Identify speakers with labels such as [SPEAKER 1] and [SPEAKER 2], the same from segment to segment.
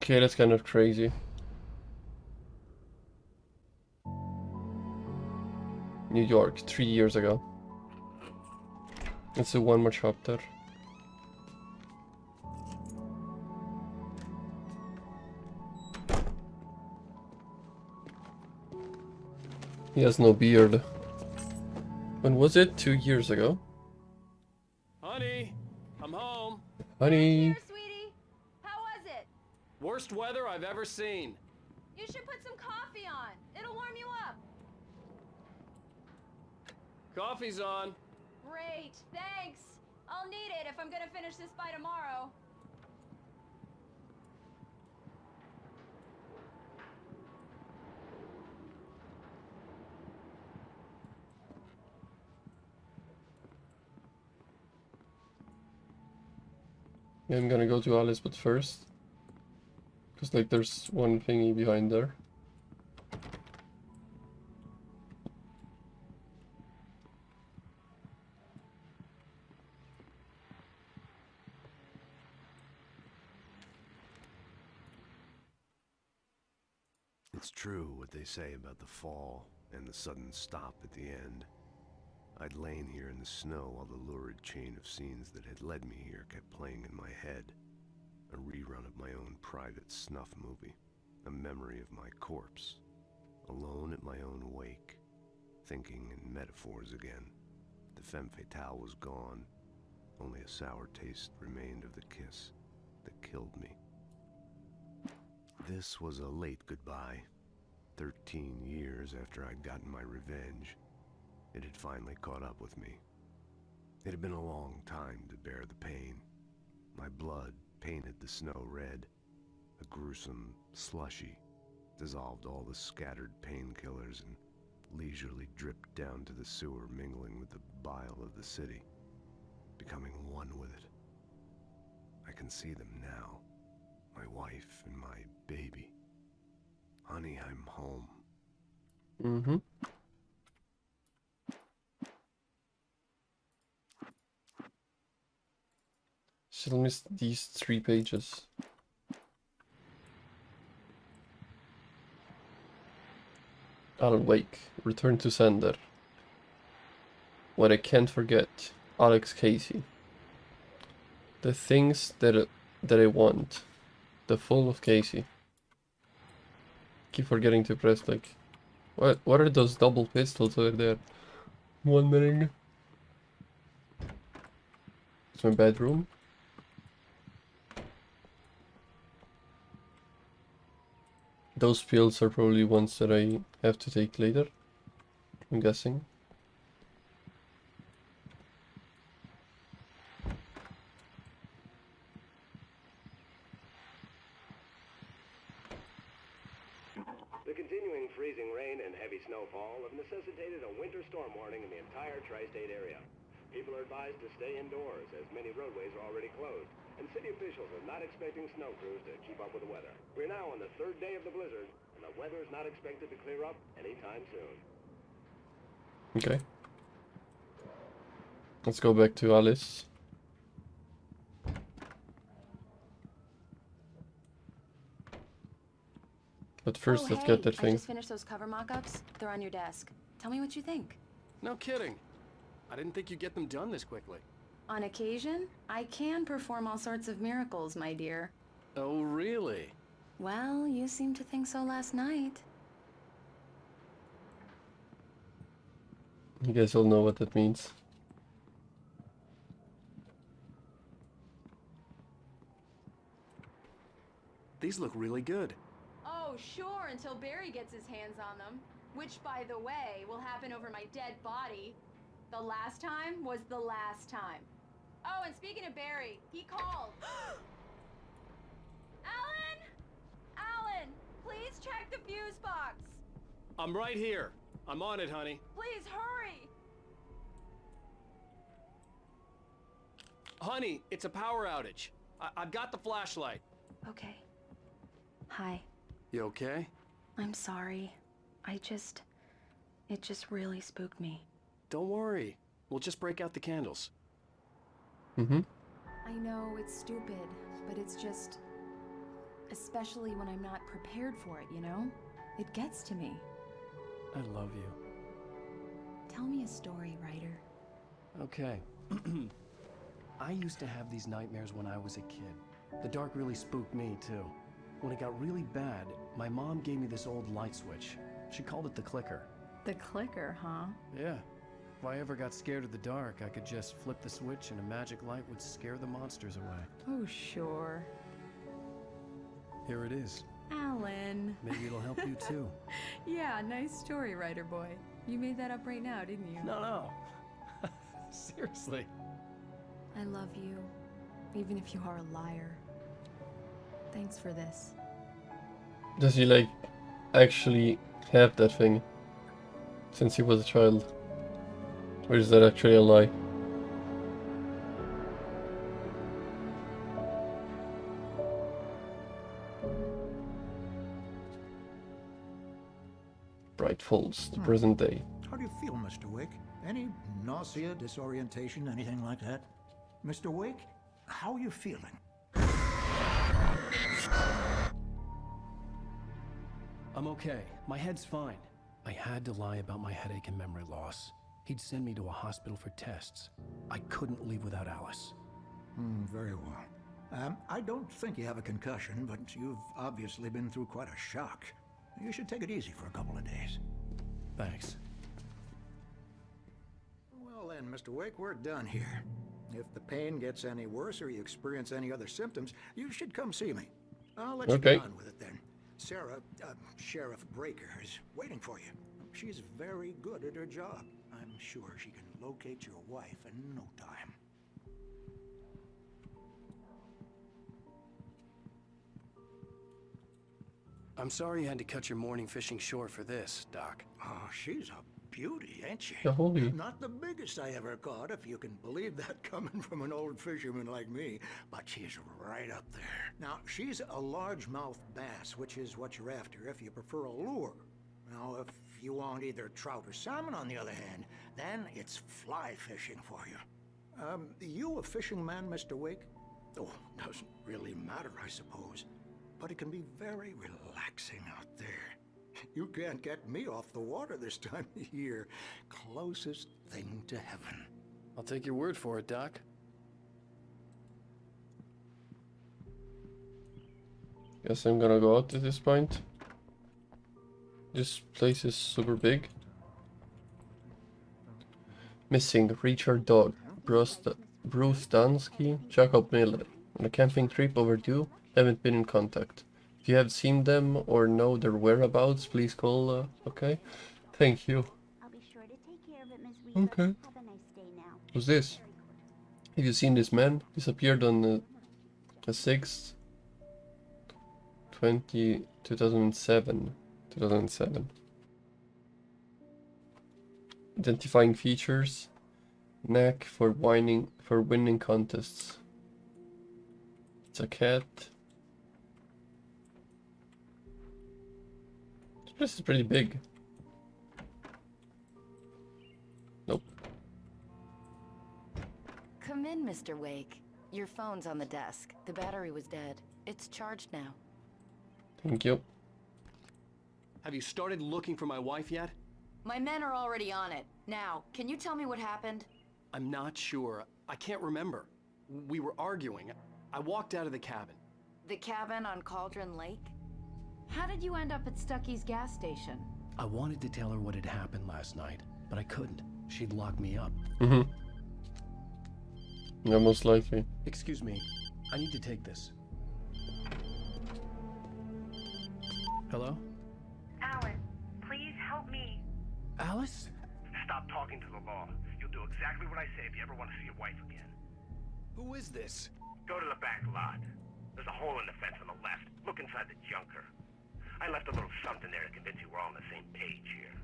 [SPEAKER 1] Okay, that's kind of crazy. New York, 3 years ago. Let's do one more chapter. He has no beard. When was it? 2 years ago?
[SPEAKER 2] Honey, I'm home.
[SPEAKER 1] Honey.
[SPEAKER 3] Here, sweetie. How was it?
[SPEAKER 2] Worst weather I've ever seen.
[SPEAKER 3] You should put some coffee on. It'll warm you up.
[SPEAKER 2] Coffee's on.
[SPEAKER 3] Great, thanks. I'll need it if I'm gonna finish this by tomorrow.
[SPEAKER 1] Yeah, I'm gonna go to Alice, but first. Because, like, there's one thingy behind there.
[SPEAKER 4] It's true what they say about the fall and the sudden stop at the end. I'd lain here in the snow while the lurid chain of scenes that had led me here kept playing in my head. A rerun of my own private snuff movie. A memory of my corpse. Alone at my own wake. Thinking in metaphors again. The femme fatale was gone. Only a sour taste remained of the kiss that killed me. This was a late goodbye. 13 years after I'd gotten my revenge. It had finally caught up with me. It had been a long time to bear the pain. My blood painted the snow red. A gruesome slushy dissolved all the scattered painkillers and leisurely dripped down to the sewer, mingling with the bile of the city, becoming one with it. I can see them now. My wife and my baby. Honey, I'm home.
[SPEAKER 1] Mm-hmm. Still missed these 3 pages. Alan Wake, Return to Sender. What I can't forget, Alex Casey. The things that I want. The fall of Casey. Keep forgetting to press like. What are those double pistols over there? Wondering. It's my bedroom. Those pills are probably ones that I have to take later, I'm guessing.
[SPEAKER 5] The continuing freezing rain and heavy snowfall have necessitated a winter storm warning in the entire tri-state area. People are advised to stay indoors as many roadways are already closed, and city officials are not expecting snow crews to keep up with the weather. We're now on the 3rd day of the blizzard, and the weather is not expected to clear up anytime soon.
[SPEAKER 1] Okay. Let's go back to Alice. But first, let's get that
[SPEAKER 3] I
[SPEAKER 1] thing.
[SPEAKER 3] just finished those cover mock-ups. They're on your desk. Tell me what you think.
[SPEAKER 2] No kidding. I didn't think you'd get them done this quickly.
[SPEAKER 3] On occasion, I can perform all sorts of miracles, my dear.
[SPEAKER 2] Oh, really?
[SPEAKER 3] Well, you seemed to think so last night.
[SPEAKER 1] You guys all know what that means.
[SPEAKER 2] These look really good.
[SPEAKER 3] Oh, sure, until Barry gets his hands on them. Which, by the way, will happen over my dead body. The last time was the last time. Oh, and speaking of Barry, he called. Alan! Alan, please check the fuse box.
[SPEAKER 2] I'm right here. I'm on it, honey.
[SPEAKER 3] Please hurry.
[SPEAKER 2] Honey, it's a power outage. I've got the flashlight.
[SPEAKER 3] Okay. Hi.
[SPEAKER 2] You okay?
[SPEAKER 3] I'm sorry. It just really spooked me.
[SPEAKER 2] Don't worry. We'll just break out the candles.
[SPEAKER 1] Mm-hmm.
[SPEAKER 3] I know it's stupid, but it's just... Especially when I'm not prepared for it, you know? It gets to me.
[SPEAKER 2] I love you.
[SPEAKER 3] Tell me a story, writer.
[SPEAKER 2] Okay. I used to have these nightmares when I was a kid. The dark really spooked me, too. When it got really bad, my mom gave me this old light switch. She called it the clicker.
[SPEAKER 3] The clicker, huh?
[SPEAKER 2] Yeah. If I ever got scared of the dark, I could just flip the switch and a magic light would scare the monsters away.
[SPEAKER 3] Oh, sure.
[SPEAKER 2] Here it is.
[SPEAKER 3] Alan.
[SPEAKER 2] Maybe it'll help you, too.
[SPEAKER 3] Yeah, nice story, writer boy. You made that up right now, didn't you?
[SPEAKER 2] No. Seriously.
[SPEAKER 3] I love you, even if you are a liar. Thanks for this.
[SPEAKER 1] Does he like actually have that thing since he was a child? Or is that actually a lie? Bright Falls, the present day.
[SPEAKER 6] How do you feel, Mr. Wake? Any nausea, disorientation, anything like that? Mr. Wake, how are you feeling?
[SPEAKER 2] I'm okay. My head's fine. I had to lie about my headache and memory loss. He'd send me to a hospital for tests. I couldn't leave without Alice.
[SPEAKER 6] Very well. I don't think you have a concussion, but you've obviously been through quite a shock. You should take it easy for a couple of days.
[SPEAKER 2] Thanks.
[SPEAKER 6] Well then, Mr. Wake, we're done here. If the pain gets any worse or you experience any other symptoms, you should come see me. I'll let you get on with it then. Sarah, Sheriff Breaker, is waiting for you. She's very good at her job. I'm sure she can locate your wife in no time.
[SPEAKER 2] I'm sorry you had to cut your morning fishing short for this, Doc.
[SPEAKER 6] Oh, she's a beauty, ain't she?
[SPEAKER 1] Yeah, holy.
[SPEAKER 6] Not the biggest I ever caught, if you can believe that coming from an old fisherman like me, but she's right up there. Now, she's a largemouth bass, which is what you're after if you prefer a lure. Now, if you want either trout or salmon, on the other hand, then it's fly fishing for you. You a fishing man, Mr. Wake? Oh, doesn't really matter, I suppose. But it can be very relaxing out there. You can't get me off the water this time of year. Closest thing to heaven.
[SPEAKER 2] I'll take your word for it, Doc.
[SPEAKER 1] Guess I'm gonna go out at this point. This place is super big. Missing Richard Dog, Bruce Dansky, Jacob Miller. On a camping trip overdue. Haven't been in contact. If you have seen them or know their whereabouts, please call. Okay. Thank you.
[SPEAKER 7] I'll be sure to take care of it, Miss Weaver.
[SPEAKER 1] Okay.
[SPEAKER 7] Have a nice day now.
[SPEAKER 1] Who's this? Have you seen this man? Disappeared on the 6th, 2007. 2007. Identifying features. Knack for winning contests. It's a cat. This is pretty big. Nope.
[SPEAKER 8] Come in, Mr. Wake. Your phone's on the desk. The battery was dead. It's charged now.
[SPEAKER 1] Thank you.
[SPEAKER 2] Have you started looking for my wife yet?
[SPEAKER 8] My men are already on it. Now, can you tell me what happened?
[SPEAKER 2] I'm not sure. I can't remember. We were arguing. I walked out of the cabin.
[SPEAKER 8] The cabin on Cauldron Lake?
[SPEAKER 3] How did you end up at Stucky's gas station?
[SPEAKER 2] I wanted to tell her what had happened last night, but I couldn't. She'd lock me up.
[SPEAKER 1] Mm-hmm. Yeah, most likely.
[SPEAKER 2] Excuse me. I need to take this. Hello?
[SPEAKER 9] Alan, please help me.
[SPEAKER 2] Alice?
[SPEAKER 5] Stop talking to the law. You'll do exactly what I say if you ever want to see your wife again.
[SPEAKER 2] Who is this?
[SPEAKER 5] Go to the back lot. There's a hole in the fence on the left. Look inside the junker. I left a little something there to convince you we're all on the same page here.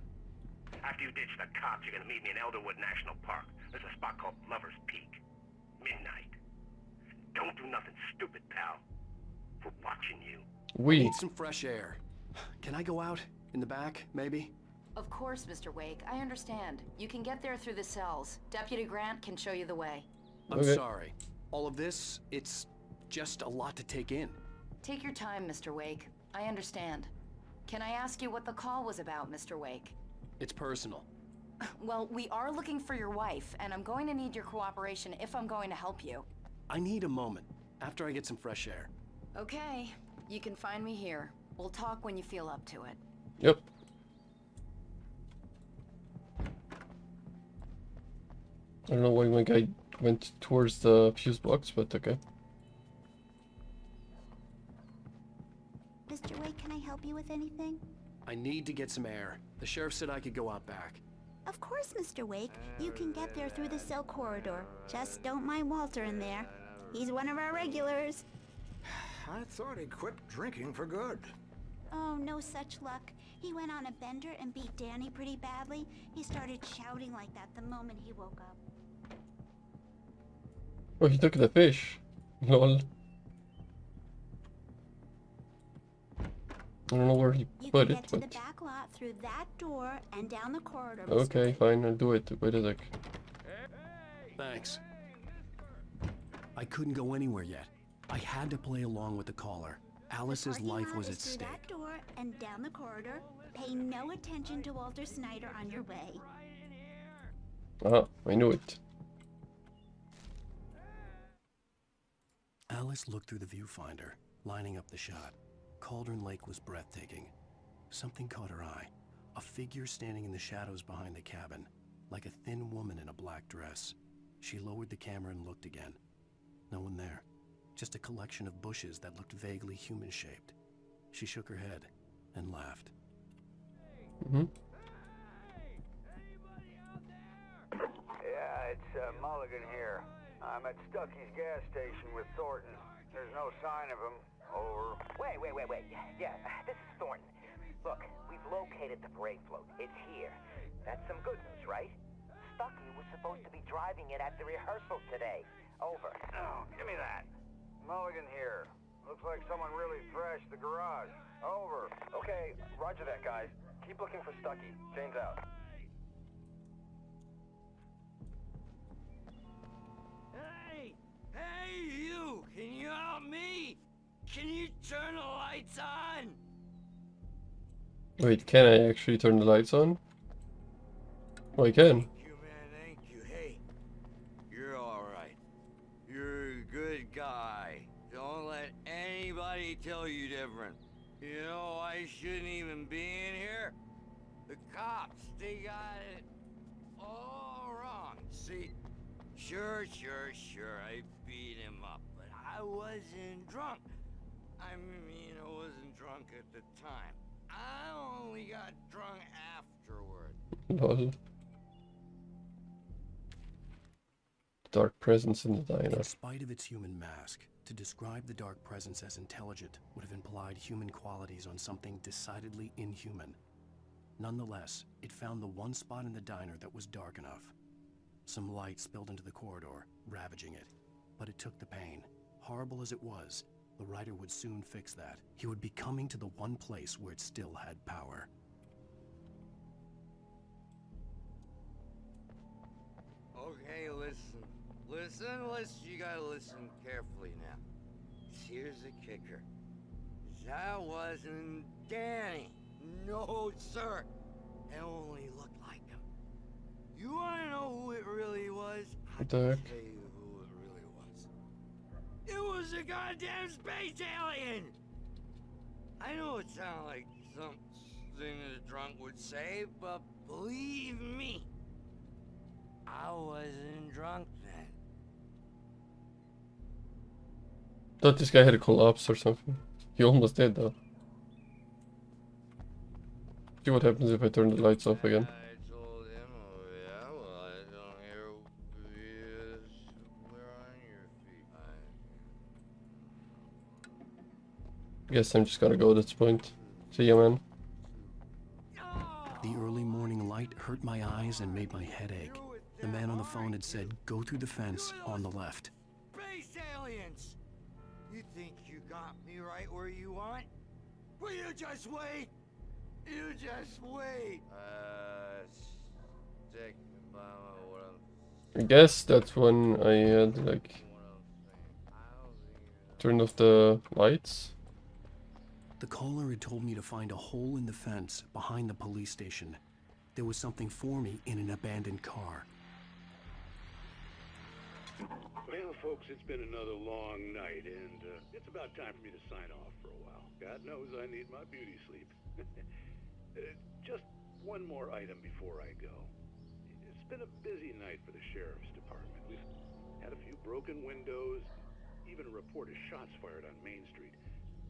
[SPEAKER 5] After you ditch the cops, you're gonna meet me in Elderwood National Park. There's a spot called Lover's Peak. Midnight. Don't do nothing stupid, pal. We're watching you.
[SPEAKER 1] We.
[SPEAKER 2] Need some fresh air. Can I go out? In the back, maybe?
[SPEAKER 8] Of course, Mr. Wake. I understand. You can get there through the cells. Deputy Grant can show you the way.
[SPEAKER 2] I'm
[SPEAKER 1] Okay.
[SPEAKER 2] sorry. All of this, it's just a lot to take in.
[SPEAKER 8] Take your time, Mr. Wake. I understand. Can I ask you what the call was about, Mr. Wake?
[SPEAKER 2] It's personal.
[SPEAKER 8] Well, we are looking for your wife, and I'm going to need your cooperation if I'm going to help you.
[SPEAKER 2] I need a moment, after I get some fresh air.
[SPEAKER 8] Okay, you can find me here. We'll talk when you feel up to it.
[SPEAKER 1] Yep. I don't know why my guy went towards the fuse box, but okay.
[SPEAKER 7] Mr. Wake, can I help you with anything?
[SPEAKER 2] I need to get some air. The sheriff said I could go out back.
[SPEAKER 7] Of course, Mr. Wake. You can get there through the cell corridor. Just don't mind Walter in there. He's one of our regulars.
[SPEAKER 6] I thought he quit drinking for good.
[SPEAKER 7] Oh, no such luck. He went on a bender and beat Danny pretty badly. He started shouting like that the moment he woke up.
[SPEAKER 1] Oh, he took the fish. Lol. I don't know where he
[SPEAKER 7] You
[SPEAKER 1] put
[SPEAKER 7] can
[SPEAKER 1] it,
[SPEAKER 7] get to the
[SPEAKER 1] but...
[SPEAKER 7] back lot through that door and down the corridor, Mr.
[SPEAKER 1] Okay,
[SPEAKER 7] Wake.
[SPEAKER 1] fine, I'll do it. Wait a sec.
[SPEAKER 2] Thanks. I couldn't go anywhere yet. I had to play along with the caller. Alice's
[SPEAKER 7] The parking
[SPEAKER 2] life
[SPEAKER 7] lot
[SPEAKER 2] was
[SPEAKER 7] is
[SPEAKER 2] at
[SPEAKER 7] through
[SPEAKER 2] stake.
[SPEAKER 7] that door and down the corridor. Pay no attention to Walter Snyder on your way.
[SPEAKER 1] Ah, I knew it.
[SPEAKER 2] Alice looked through the viewfinder, lining up the shot. Cauldron Lake was breathtaking. Something caught her eye. A figure standing in the shadows behind the cabin, like a thin woman in a black dress. She lowered the camera and looked again. No one there. Just a collection of bushes that looked vaguely human-shaped. She shook her head and laughed.
[SPEAKER 1] Mm-hmm.
[SPEAKER 10] Yeah, it's Mulligan here. I'm at Stucky's gas station with Thornton. There's no sign of him. Over.
[SPEAKER 11] Wait. Yeah, this is Thornton. Look, we've located the parade float. It's here. That's some good news, right? Stucky was supposed to be driving it at the rehearsal today. Over.
[SPEAKER 10] Oh, give me that. Mulligan here. Looks like someone really trashed the garage. Over.
[SPEAKER 11] Okay, roger that, guys. Keep looking for Stucky. James out.
[SPEAKER 12] Hey, you! Can you help me? Can you turn the lights on?
[SPEAKER 1] Wait, can I actually turn the lights on? Oh, I can.
[SPEAKER 12] Thank you, man, thank you. Hey, you're alright. You're a good guy. Don't let anybody tell you different. You know, I shouldn't even be in here. The cops, they got it all wrong. See, sure, I beat him up, but I wasn't drunk. I mean, I wasn't drunk at the time. I only got drunk afterward.
[SPEAKER 1] Lol. Dark presence in the diner.
[SPEAKER 2] In spite of its human mask, to describe the dark presence as intelligent would have implied human qualities on something decidedly inhuman. Nonetheless, it found the one spot in the diner that was dark enough. Some light spilled into the corridor, ravaging it. But it took the pain. Horrible as it was, the writer would soon fix that. He would be coming to the one place where it still had power.
[SPEAKER 12] Okay, listen, you gotta listen carefully now. Here's the kicker. That wasn't Danny. No, sir. It only looked like him. You wanna know who it really was? I can
[SPEAKER 1] Dark.
[SPEAKER 12] tell you who it really was. It was a goddamn space alien! I know it sounds like something that a drunk would say, but believe me, I wasn't drunk then.
[SPEAKER 1] Thought this guy had a collapse or something. He almost did though. See what happens if I turn the lights off again.
[SPEAKER 12] I told him, oh yeah, well, I don't hear where on your feet.
[SPEAKER 1] Guess I'm just gonna go at this point. See ya, man.
[SPEAKER 2] The early morning light hurt my eyes and made my head ache. The man on the phone had said, go through the fence on the left.
[SPEAKER 12] Space aliens! You think you got me right where you want? Will you just wait? You just wait! Stick by what
[SPEAKER 1] I guess that's when I had like turned off the lights.
[SPEAKER 2] The caller had told me to find a hole in the fence behind the police station. There was something for me in an abandoned car.
[SPEAKER 13] Well, folks, it's been another long night, and it's about time for me to sign off for a while. God knows I need my beauty sleep. Just one more item before I go. It's been a busy night for the sheriff's department. We've had a few broken windows, even a report of shots fired on Main Street.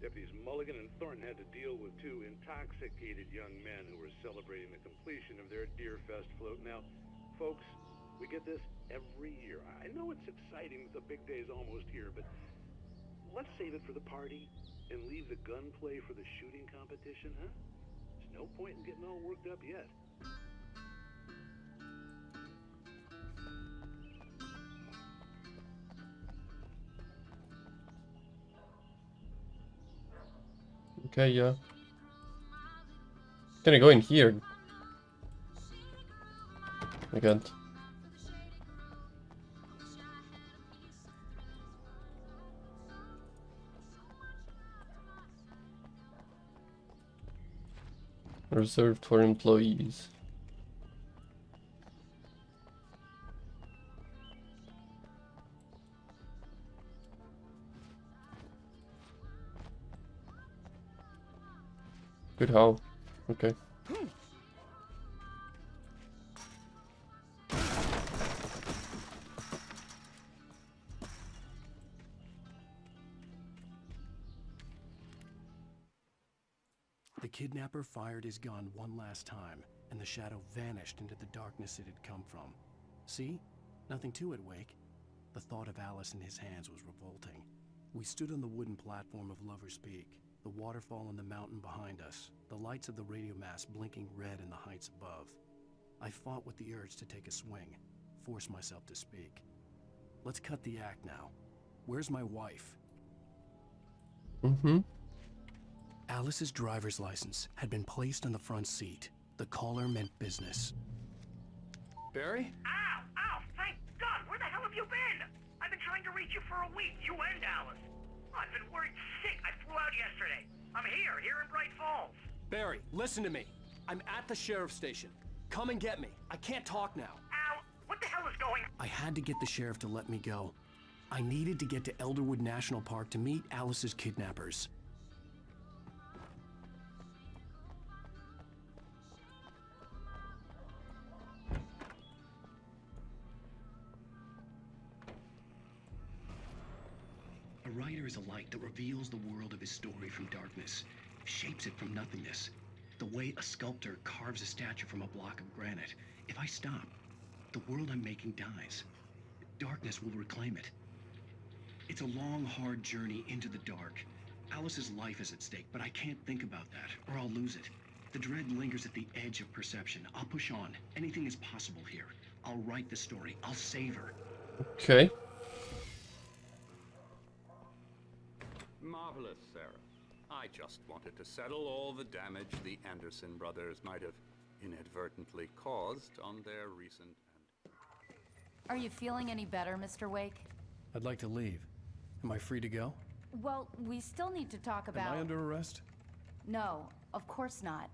[SPEAKER 13] Deputies Mulligan and Thornton had to deal with two intoxicated young men who were celebrating the completion of their Deer Fest float. Now, folks, we get this every year. I know it's exciting that the big day's almost here, but let's save it for the party and leave the gunplay for the shooting competition, huh? There's no point in getting all worked up yet.
[SPEAKER 1] Okay, yeah. Can I go in here? I can't. Reserved for employees. Good how? Okay.
[SPEAKER 2] The kidnapper fired his gun one last time, and the shadow vanished into the darkness it had come from. See? Nothing to it, Wake. The thought of Alice in his hands was revolting. We stood on the wooden platform of Lover's Peak, the waterfall on the mountain behind us, the lights of the radio mast blinking red in the heights above. I fought with the urge to take a swing, force myself to speak. Let's cut the act now. Where's my wife? Alice's driver's license had been placed on the front seat. The caller meant business. Barry?
[SPEAKER 9] Ow! Ow! Thank God! Where the hell have you been? I've been trying to reach you for a week, you and Alice. I've been worried sick. I flew out yesterday. I'm here in Bright Falls.
[SPEAKER 2] Barry, listen to me. I'm at the sheriff's station. Come and get me. I can't talk now.
[SPEAKER 9] Ow! What the hell is going on?
[SPEAKER 2] I had to get the sheriff to let me go. I needed to get to Elderwood National Park to meet Alice's kidnappers. A writer is a light that reveals the world of his story from darkness, shapes it from nothingness. The way a sculptor carves a statue from a block of granite. If I stop, the world I'm making dies. Darkness will reclaim it. It's a long, hard journey into the dark. Alice's life is at stake, but I can't think about that, or I'll lose it. The dread lingers at the edge of perception. I'll push on. Anything is possible here. I'll write the story. I'll save her.
[SPEAKER 1] Okay.
[SPEAKER 14] Marvelous, Sarah. I just wanted to settle all the damage the Anderson brothers might have inadvertently caused on their recent
[SPEAKER 8] Are you feeling any better, Mr. Wake?
[SPEAKER 2] I'd like to leave. Am I free to go?
[SPEAKER 8] Well, we still need to talk about...
[SPEAKER 2] Am I under arrest?
[SPEAKER 8] No, of course not.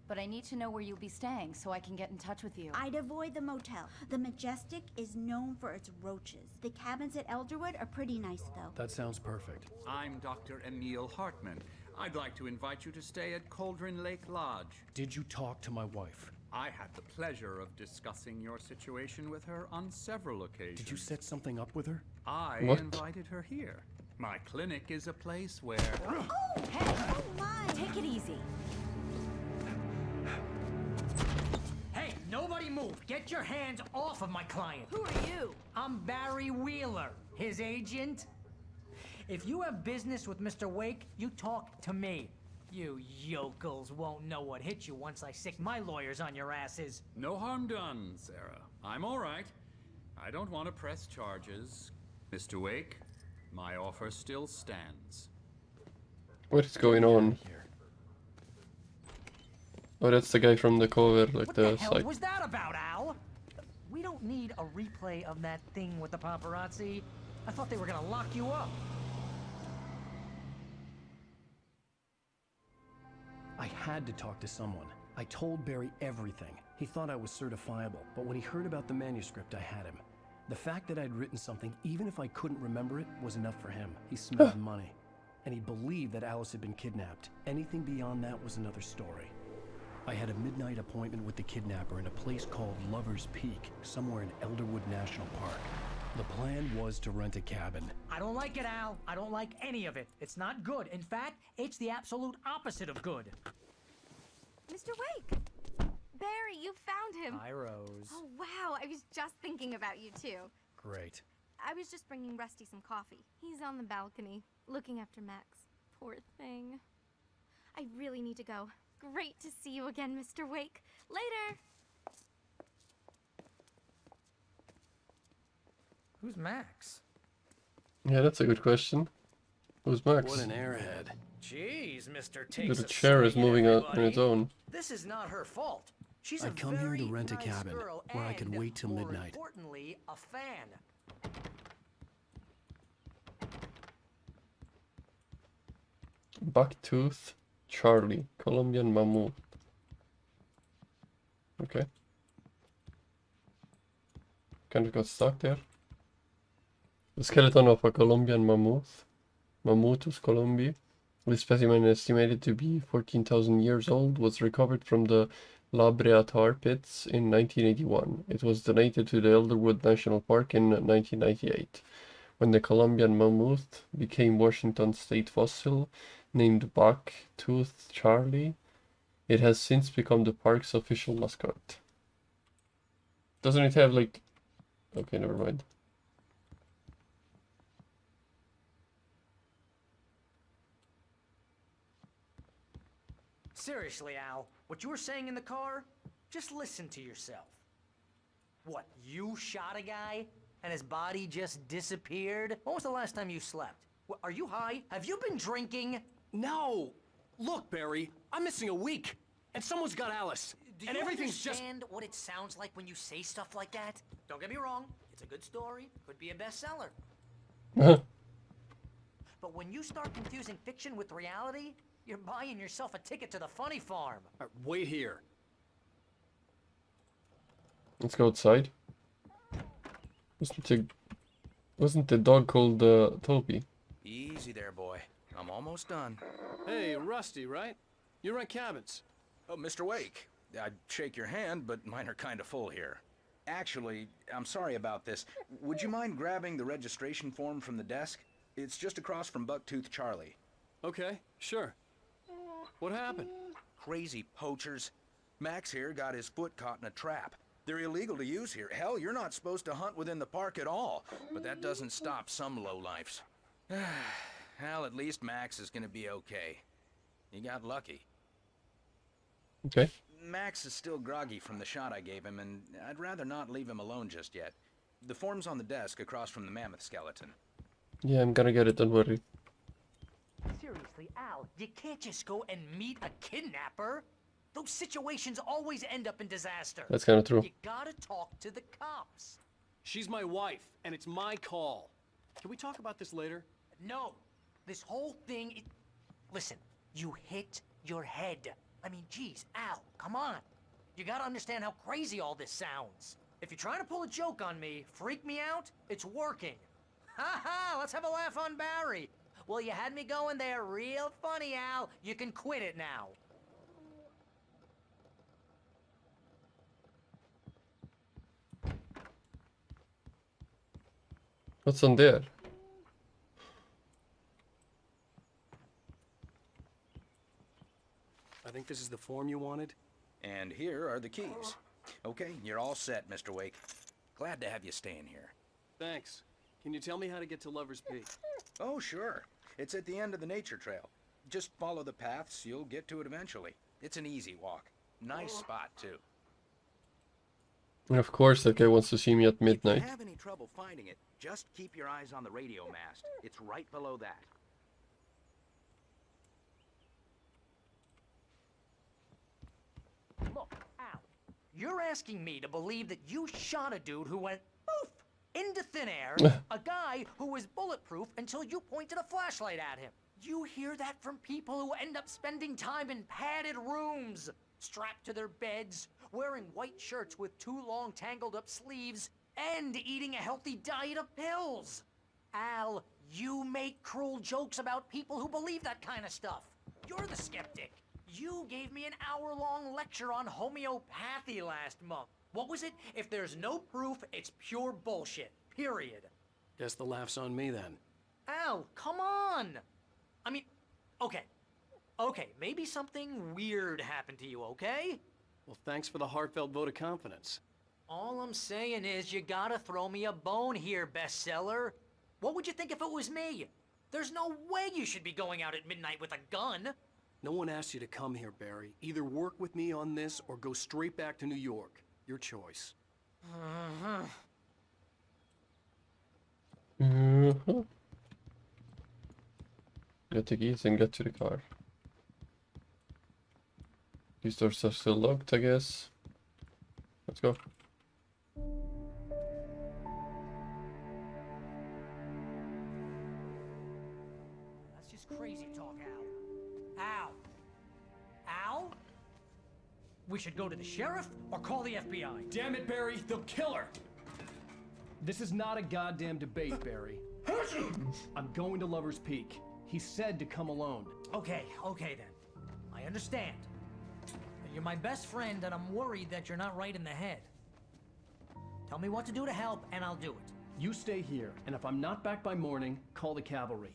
[SPEAKER 8] But I need to know where you'll be staying so I can get in touch with you.
[SPEAKER 7] I'd avoid the motel. The Majestic is known for its roaches. The cabins at Elderwood are pretty nice, though.
[SPEAKER 2] That sounds perfect.
[SPEAKER 14] I'm Dr. Emil Hartman. I'd like to invite you to stay at Cauldron Lake Lodge.
[SPEAKER 2] Did you talk to my wife?
[SPEAKER 14] I had the pleasure of discussing your situation with her on several occasions.
[SPEAKER 2] Did you set something up with her?
[SPEAKER 14] I
[SPEAKER 1] What?
[SPEAKER 14] invited her here. My clinic is a place where...
[SPEAKER 8] Oh, hey! Oh my! Take it easy.
[SPEAKER 15] Hey, nobody move! Get your hands off of my client!
[SPEAKER 8] Who are you?
[SPEAKER 15] I'm Barry Wheeler, his agent. If you have business with Mr. Wake, you talk to me. You yokels won't know what hit you once I sick my lawyers on your asses.
[SPEAKER 14] No harm done, Sarah. I'm all right. I don't want to press charges. Mr. Wake, my offer still stands.
[SPEAKER 1] What is going on? Oh, that's the guy from the cover, like
[SPEAKER 15] What
[SPEAKER 1] the
[SPEAKER 15] the hell
[SPEAKER 1] side.
[SPEAKER 15] was that about, Al? We don't need a replay of that thing with the paparazzi. I thought they were gonna lock you up.
[SPEAKER 2] I had to talk to someone. I told Barry everything. He thought I was certifiable, but when he heard about the manuscript, I had him. The fact that I'd written something, even if I couldn't remember it, was enough for him. He smelled money. And he believed that Alice had been kidnapped. Anything beyond that was another story. I had a midnight appointment with the kidnapper in a place called Lover's Peak, somewhere in Elderwood National Park. The plan was to rent a cabin.
[SPEAKER 15] I don't like it, Al. I don't like any of it. It's not good. In fact, it's the absolute opposite of good.
[SPEAKER 16] Mr. Wake! Barry, you found him!
[SPEAKER 2] Hi, Rose.
[SPEAKER 16] Oh, wow. I was just thinking about you, too.
[SPEAKER 2] Great.
[SPEAKER 16] I was just bringing Rusty some coffee. He's on the balcony, looking after Max. Poor thing. I really need to go. Great to see you again, Mr. Wake. Later!
[SPEAKER 15] Who's Max?
[SPEAKER 1] Yeah, that's a good question. Who's Max?
[SPEAKER 2] What an airhead.
[SPEAKER 15] Jeez, Mr.
[SPEAKER 1] The chair is moving on its own.
[SPEAKER 15] This is not her fault. She's
[SPEAKER 2] I'd come here to rent a
[SPEAKER 15] nice
[SPEAKER 2] cabin
[SPEAKER 15] girl
[SPEAKER 2] where I could
[SPEAKER 15] and,
[SPEAKER 2] wait till
[SPEAKER 15] more
[SPEAKER 2] midnight.
[SPEAKER 15] Importantly, a fan.
[SPEAKER 1] Bucktooth Charlie, Colombian mammoth. Okay. Kind of got stuck there. The skeleton of a Colombian mammoth, Mammuthus columbi, this specimen estimated to be 14,000 years old, was recovered from the La Brea tar pits in 1981. It was donated to the Elderwood National Park in 1998. When the Colombian mammoth became Washington state fossil, named Bucktooth Charlie, it has since become the park's official mascot. Doesn't it have like... Okay, never mind.
[SPEAKER 15] Seriously, Al, what you were saying in the car? Just listen to yourself. What, you shot a guy and his body just disappeared? When was the last time you slept? What, are you high? Have you been drinking?
[SPEAKER 2] No! Look, Barry, I'm missing a week, and someone's got Alice.
[SPEAKER 15] Do
[SPEAKER 2] and
[SPEAKER 15] you
[SPEAKER 2] everything's
[SPEAKER 15] understand what it sounds like when you say stuff like that? Don't get me wrong, it's a good story, could be a bestseller. But when you start confusing fiction with reality, you're buying yourself a ticket to the funny farm.
[SPEAKER 2] Wait here.
[SPEAKER 1] Let's go outside. Wasn't the dog called Toby?
[SPEAKER 17] Easy there, boy. I'm almost done.
[SPEAKER 2] Hey, Rusty, right? You rent cabins.
[SPEAKER 17] Oh, Mr. Wake. I'd shake your hand, but mine are kind of full here. Actually, I'm sorry about this. Would you mind grabbing the registration form from the desk? It's just across from Bucktooth Charlie.
[SPEAKER 2] Okay, sure. What happened?
[SPEAKER 17] Crazy poachers. Max here got his foot caught in a trap. They're illegal to use here. Hell, you're not supposed to hunt within the park at all. But that doesn't stop some lowlifes. Well, at least Max is gonna be okay. He got lucky.
[SPEAKER 1] Okay.
[SPEAKER 17] Max is still groggy from the shot I gave him, and I'd rather not leave him alone just yet. The form's on the desk across from the mammoth skeleton.
[SPEAKER 1] Yeah, I'm gonna get it, don't worry.
[SPEAKER 15] Seriously, Al, you can't just go and meet a kidnapper. Those situations always end up in disaster.
[SPEAKER 1] That's kind of true.
[SPEAKER 15] You gotta talk to the cops.
[SPEAKER 2] She's my wife, and it's my call. Can we talk about this later?
[SPEAKER 15] No. This whole thing... Listen, you hit your head. I mean, geez, Al, come on. You gotta understand how crazy all this sounds. If you're trying to pull a joke on me, freak me out, it's working. Ha ha, let's have a laugh on Barry. Well, you had me going there real funny, Al. You can quit it now.
[SPEAKER 1] What's on there?
[SPEAKER 2] I think this is the form you wanted.
[SPEAKER 17] And here are the keys. Okay, you're all set, Mr. Wake. Glad to have you staying here.
[SPEAKER 2] Thanks. Can you tell me how to get to Lover's Peak?
[SPEAKER 17] Oh, sure. It's at the end of the nature trail. Just follow the paths, you'll get to it eventually. It's an easy walk. Nice spot, too.
[SPEAKER 1] And of course, that guy wants to see me at midnight.
[SPEAKER 17] If you have any trouble finding it, just keep your eyes on the radio mast. It's right below that.
[SPEAKER 15] Look, Al, you're asking me to believe that you shot a dude who went poof into thin air, a guy who was bulletproof until you pointed a flashlight at him. You hear that from people who end up spending time in padded rooms, strapped to their beds, wearing white shirts with too long tangled up sleeves, and eating a healthy diet of pills. Al, you make cruel jokes about people who believe that kind of stuff. You're the skeptic. You gave me an hour-long lecture on homeopathy last month. What was it? If there's no proof, it's pure bullshit. Period.
[SPEAKER 2] Guess the laugh's on me then.
[SPEAKER 15] Al, come on! I mean, okay. Okay, maybe something weird happened to you, okay?
[SPEAKER 2] Well, thanks for the heartfelt vote of confidence.
[SPEAKER 15] All I'm saying is you gotta throw me a bone here, bestseller. What would you think if it was me? There's no way you should be going out at midnight with a gun.
[SPEAKER 2] No one asked you to come here, Barry. Either work with me on this or go straight back to New York. Your choice.
[SPEAKER 1] Get the keys and get to the car. These doors are still locked, I guess. Let's go.
[SPEAKER 15] That's just crazy talk, Al. Al? We should go to the sheriff or call the FBI.
[SPEAKER 18] Damn it, Barry, they'll kill her! This is not a goddamn debate, Barry. I'm going to Lover's Peak. He said to come alone.
[SPEAKER 15] Okay then. I understand. You're my best friend, and I'm worried that you're not right in the head. Tell me what to do to help, and I'll do it.
[SPEAKER 18] You stay here, and if I'm not back by morning, call the cavalry.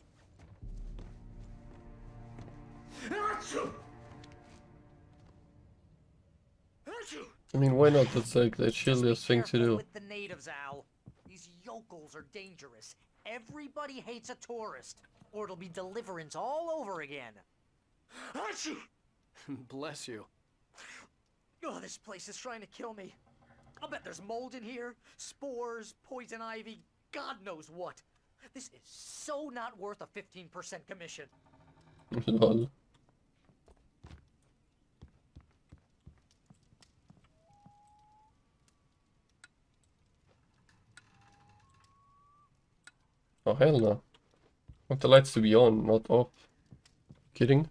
[SPEAKER 1] I mean, why not? That's like the chilliest thing to do.
[SPEAKER 15] With the natives, Al. These yokels are dangerous. Everybody hates a tourist, or it'll be deliverance all over again.
[SPEAKER 2] Bless you.
[SPEAKER 15] Oh, this place is trying to kill me. I'll bet there's mold in here, spores, poison ivy, God knows what. This is so not worth a 15% commission.
[SPEAKER 1] Lol. Oh hell no. I want the lights to be on, not off. Kidding?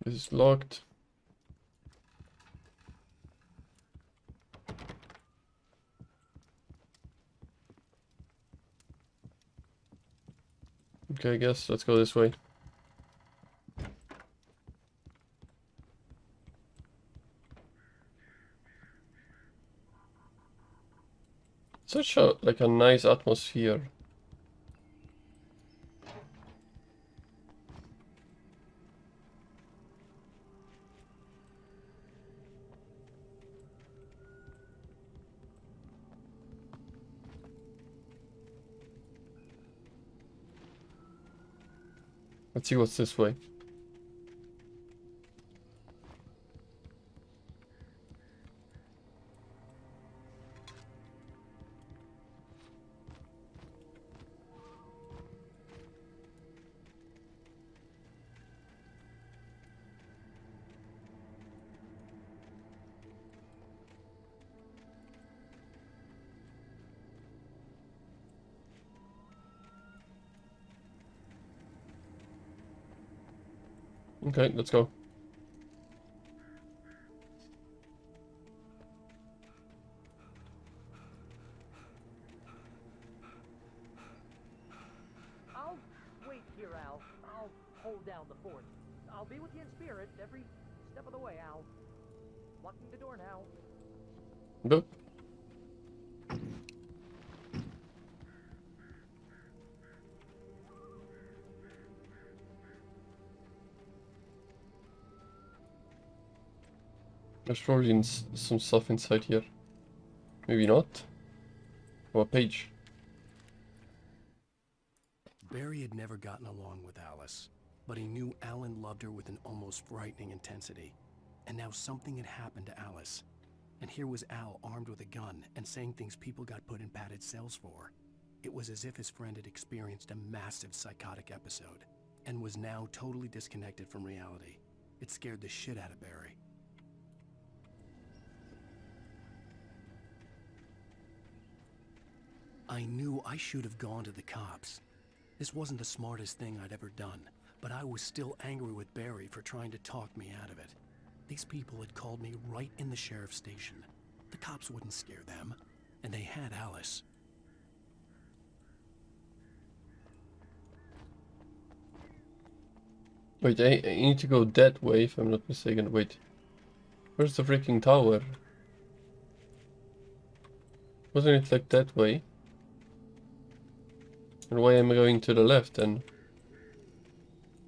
[SPEAKER 1] This is locked. Okay, I guess let's go this way. Such a like a nice atmosphere. Let's see what's this way. Okay, let's go.
[SPEAKER 15] I'll wait here, Al. I'll hold down the fort. I'll be with you in spirit every step of the way, Al. Locking the door now.
[SPEAKER 1] Go. There's probably some stuff inside here. Maybe not. Or a page.
[SPEAKER 2] Barry had never gotten along with Alice, but he knew Alan loved her with an almost frightening intensity. And now something had happened to Alice. And here was Al armed with a gun and saying things people got put in padded cells for. It was as if his friend had experienced a massive psychotic episode and was now totally disconnected from reality. It scared the shit out of Barry. I knew I should have gone to the cops. This wasn't the smartest thing I'd ever done, but I was still angry with Barry for trying to talk me out of it. These people had called me right in the sheriff's station. The cops wouldn't scare them, and they had Alice.
[SPEAKER 1] Wait, I need to go that way if I'm not mistaken. Wait. Where's the freaking tower? Wasn't it like that way? And why am I going to the left then?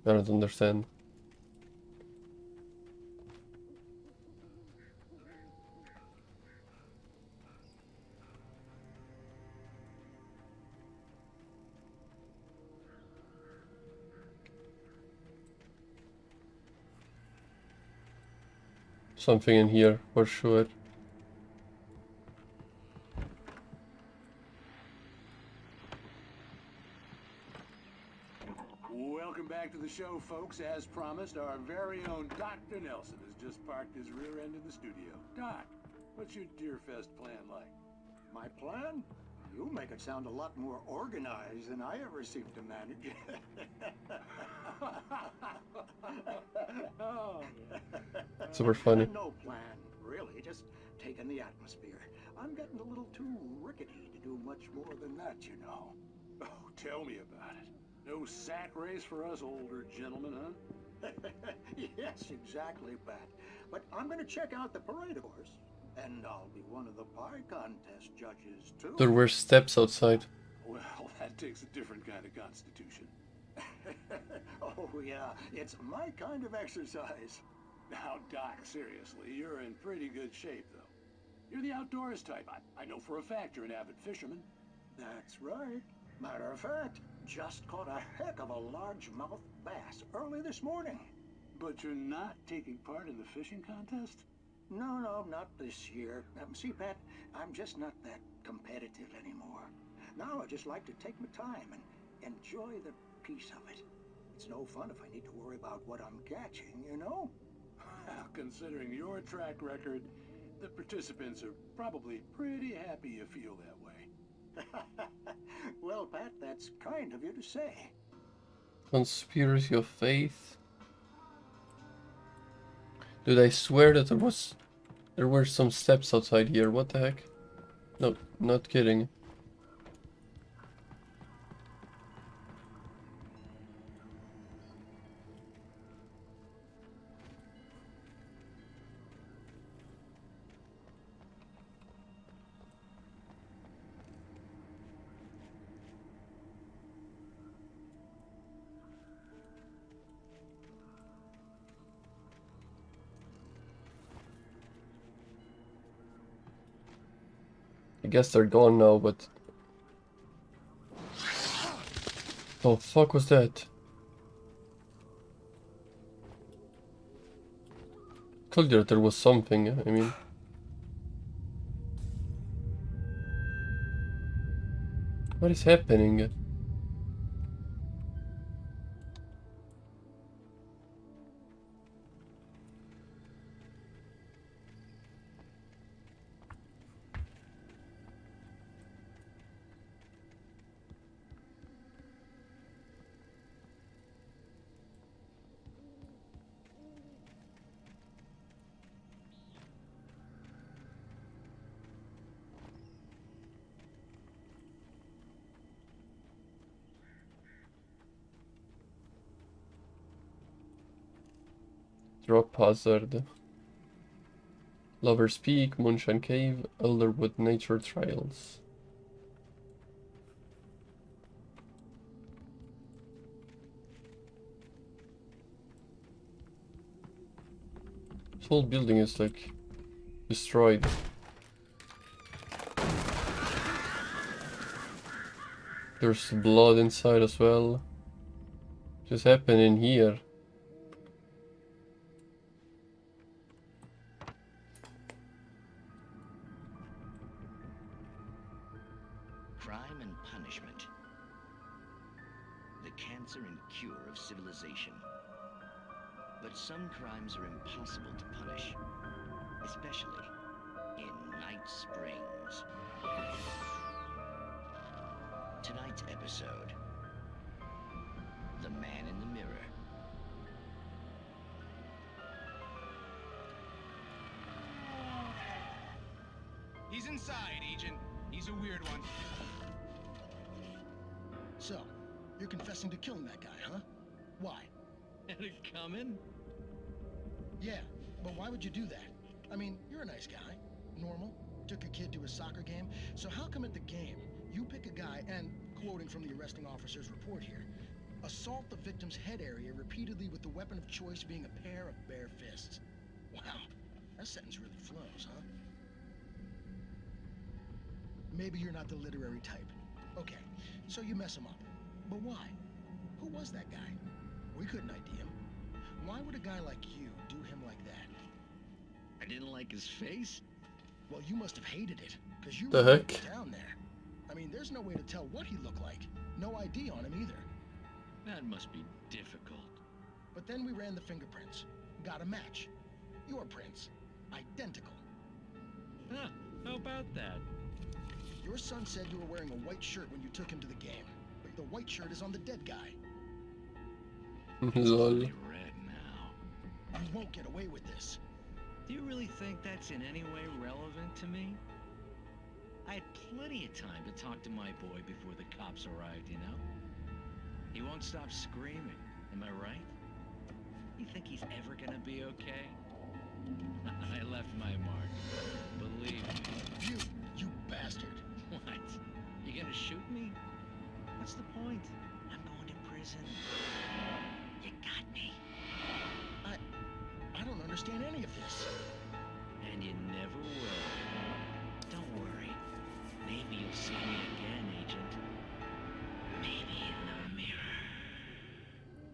[SPEAKER 1] I don't understand. Something in here for sure.
[SPEAKER 13] Welcome back to the show, folks. As promised, our very own Dr. Nelson has just parked his rear end in the studio. Doc, what's your Deerfest plan like?
[SPEAKER 6] My plan? You make it sound a lot more organized than I ever seem to manage.
[SPEAKER 13] Oh.
[SPEAKER 1] Super funny.
[SPEAKER 6] No plan, really. Just taking the atmosphere. I'm getting a little too rickety to do much more than that, you know.
[SPEAKER 13] Oh, tell me about it. No sack race for us older gentlemen, huh?
[SPEAKER 6] Yes, exactly, Pat. But I'm going to check out the parade, of course. And I'll be one of the pie contest judges, too.
[SPEAKER 1] There were steps outside.
[SPEAKER 13] Well, that takes a different kind of constitution.
[SPEAKER 6] Oh, yeah. It's my kind of exercise.
[SPEAKER 13] Now, Doc, seriously, you're in pretty good shape, though. You're the outdoors type. I know for a fact you're an avid fisherman.
[SPEAKER 6] That's right. Matter of fact, just caught a heck of a largemouth bass early this morning.
[SPEAKER 13] But you're not taking part in the fishing contest?
[SPEAKER 6] No, not this year. See, Pat, I'm just not that competitive anymore. Now I just like to take my time and enjoy the peace of it. It's no fun if I need to worry about what I'm catching, you know?
[SPEAKER 13] Well, considering your track record, the participants are probably pretty happy you feel that way.
[SPEAKER 6] Well, Pat, that's kind of you to say.
[SPEAKER 1] Conspiracy of faith. Dude, I swear that there were some steps outside here. What the heck? No, not kidding. I guess they're gone now, but... Oh, fuck was that? Told you that there was something, I mean... What is happening? Drop hazard. Lover's Peak, Moonshine Cave, Elderwood Nature Trails. This whole building is like destroyed. There's blood inside as well. What's happening here?
[SPEAKER 19] crime and punishment. The cancer and cure of civilization. But some crimes are impossible to punish, especially in Night Springs. Tonight's episode, The Man in the Mirror.
[SPEAKER 20] He's inside, Agent. He's a weird one.
[SPEAKER 21] So, you're confessing to killing that guy, huh? Why?
[SPEAKER 19] Had it coming?
[SPEAKER 21] Yeah, but why would you do that? I mean, you're a nice guy. Normal. Took your kid to a soccer game. So how come at the game, you pick a guy and, quoting from the arresting officer's report here, assault the victim's head area repeatedly with the weapon of choice being a pair of bare fists? Wow, that sentence really flows, huh? Maybe you're not the literary type. Okay, so you mess him up. But why? Who was that guy? We couldn't ID him. Why would a guy like you do him like that?
[SPEAKER 19] I didn't like his face?
[SPEAKER 21] Well, you must have hated it, because you
[SPEAKER 1] The
[SPEAKER 21] were
[SPEAKER 1] heck?
[SPEAKER 21] down there. I mean, there's no way to tell what he looked like. No ID on him either.
[SPEAKER 19] That must be difficult.
[SPEAKER 21] But then we ran the fingerprints. Got a match. Your prints. Identical.
[SPEAKER 19] Huh, how about that?
[SPEAKER 21] Your son said you were wearing a white shirt when you took him to the game. But the white shirt is on the dead guy.
[SPEAKER 1] Lol.
[SPEAKER 19] Red now.
[SPEAKER 21] You won't get away with this.
[SPEAKER 19] Do you really think that's in any way relevant to me? I had plenty of time to talk to my boy before the cops arrived, you know? He won't stop screaming, am I right? You think he's ever gonna be okay? I left my mark. Believe me.
[SPEAKER 21] You bastard.
[SPEAKER 19] What? You gonna shoot me? What's the point? I'm going to prison. You got me.
[SPEAKER 21] I don't understand any of this.
[SPEAKER 19] And you never will. Don't worry. Maybe you'll see me again, Agent. Maybe in the mirror.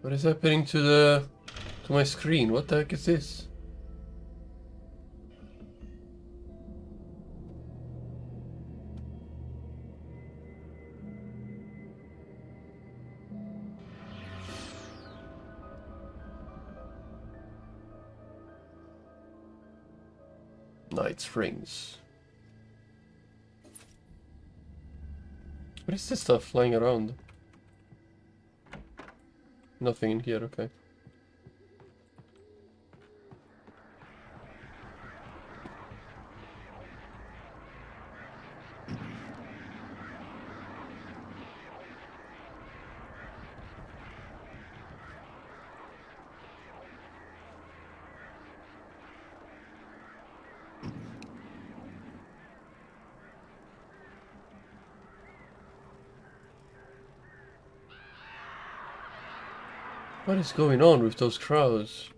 [SPEAKER 1] What is happening to my screen? What the heck is this? Night Springs. What is this stuff flying around? Nothing in here, okay. What is going on with those crowds?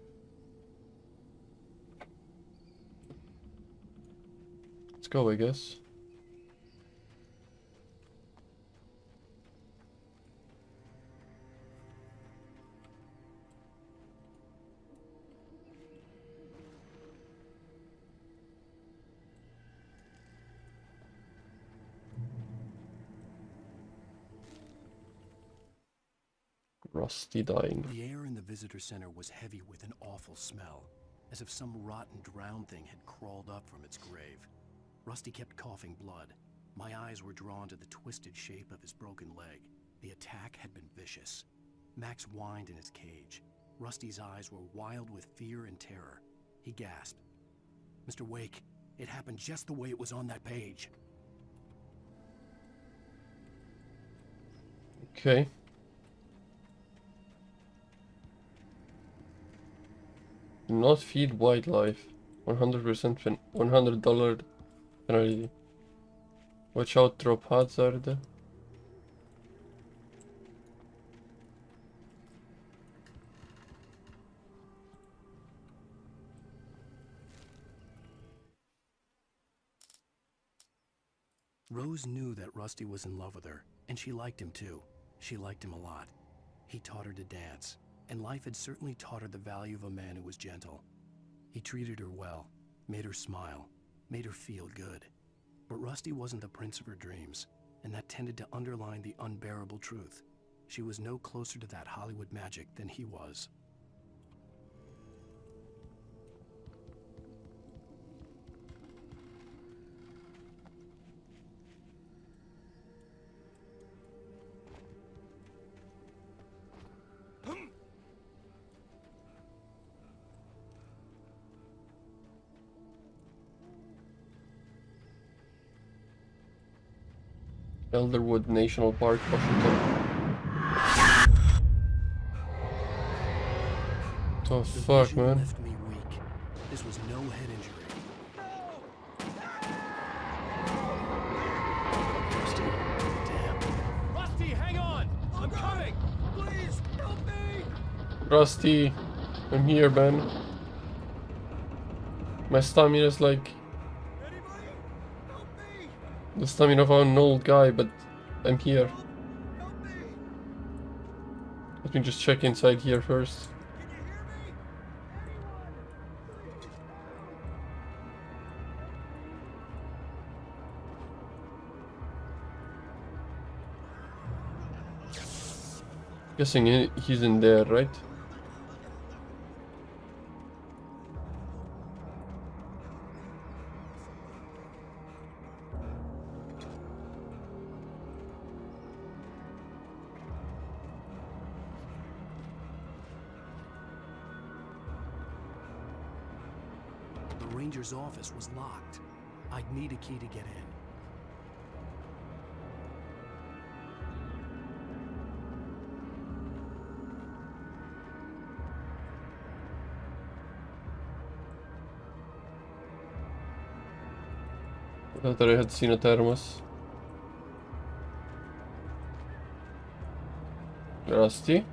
[SPEAKER 1] Let's go, I guess. Rusty dying.
[SPEAKER 2] The air in the visitor center was heavy with an awful smell, as if some rotten drowned thing had crawled up from its grave. Rusty kept coughing blood. My eyes were drawn to the twisted shape of his broken leg. The attack had been vicious. Max whined in his cage. Rusty's eyes were wild with fear and terror. He gasped. "Mr. Wake, it happened just the way it was on that page."
[SPEAKER 1] Okay. Do not feed wildlife. 100% $100 penalty. Watch out, drop hazard.
[SPEAKER 2] Rose knew that Rusty was in love with her, and she liked him too. She liked him a lot. He taught her to dance, and life had certainly taught her the value of a man who was gentle. He treated her well, made her smile, made her feel good. But Rusty wasn't the prince of her dreams. and that tended to underline the unbearable truth. She was no closer to that Hollywood magic than he was.
[SPEAKER 1] Elderwood National Park, Washington. Oh fuck, man.
[SPEAKER 2] Left me weak. This was no head injury.
[SPEAKER 18] Rusty, hang on! I'm coming! Please, help me!
[SPEAKER 1] Rusty, I'm here, man. My stamina is like the stamina of an old guy, but I'm here. Let me just check inside here first. Guessing he's in there, right?
[SPEAKER 2] The ranger's office was locked. I'd need a key to get in.
[SPEAKER 1] I thought that I had seen a thermos. Rusty?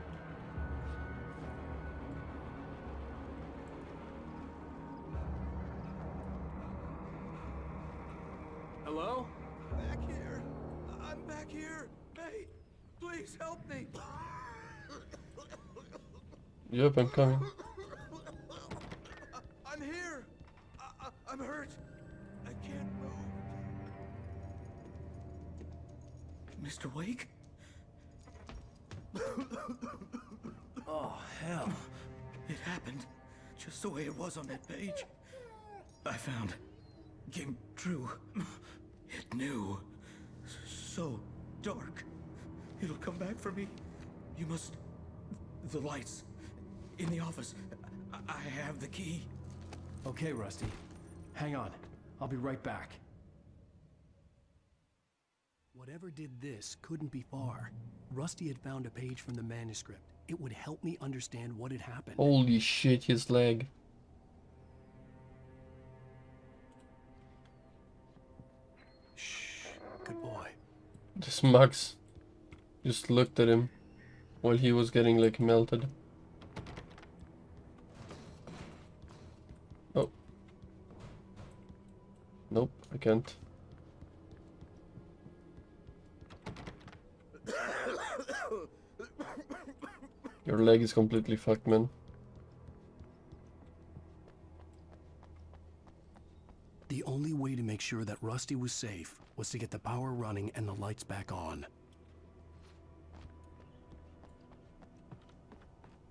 [SPEAKER 18] Hello?
[SPEAKER 17] Back here. I'm back here. Hey, please help me.
[SPEAKER 1] Yep, I'm coming.
[SPEAKER 17] I'm here. I'm hurt. I can't move. Mr. Wake?
[SPEAKER 2] Oh, hell.
[SPEAKER 17] It happened just the way it was on that page. I found. Came true. It knew. So dark. It'll come back for me. You must. The lights. In the office. I have the key.
[SPEAKER 2] Okay, Rusty. Hang on. I'll be right back. Whatever did this couldn't be far. Rusty had found a page from the manuscript. It would help me understand what had happened.
[SPEAKER 1] Holy shit, his leg.
[SPEAKER 2] Shh. Good boy.
[SPEAKER 1] This Max just looked at him while he was getting like melted. Oh. Nope, I can't. Your leg is completely fucked, man.
[SPEAKER 2] The only way to make sure that Rusty was safe was to get the power running and the lights back on.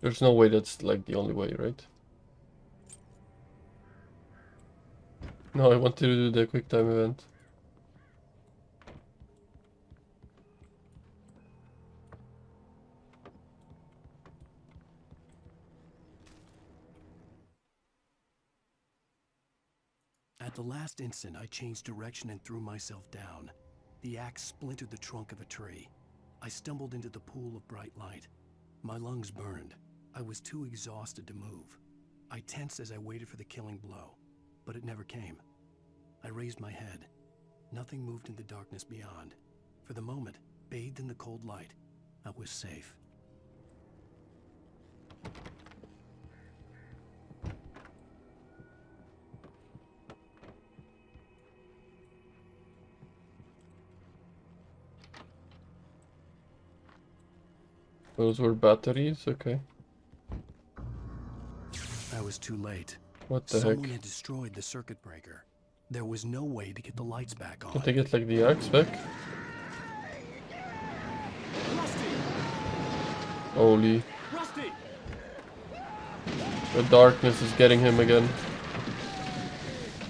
[SPEAKER 1] There's no way that's like the only way, right? No, I wanted to do the quick time event.
[SPEAKER 2] At the last instant, I changed direction and threw myself down. The axe splintered the trunk of a tree. I stumbled into the pool of bright light. My lungs burned. I was too exhausted to move. I tensed as I waited for the killing blow, but it never came. I raised my head. Nothing moved in the darkness beyond. For the moment, bathed in the cold light, I was safe.
[SPEAKER 1] Those were batteries, okay.
[SPEAKER 2] I was too late.
[SPEAKER 1] What the
[SPEAKER 2] Someone
[SPEAKER 1] heck?
[SPEAKER 2] had destroyed the circuit breaker. There was no way to get the lights back on.
[SPEAKER 1] Can't I get like the axe back? Holy.
[SPEAKER 2] Rusty!
[SPEAKER 1] The darkness is getting him again.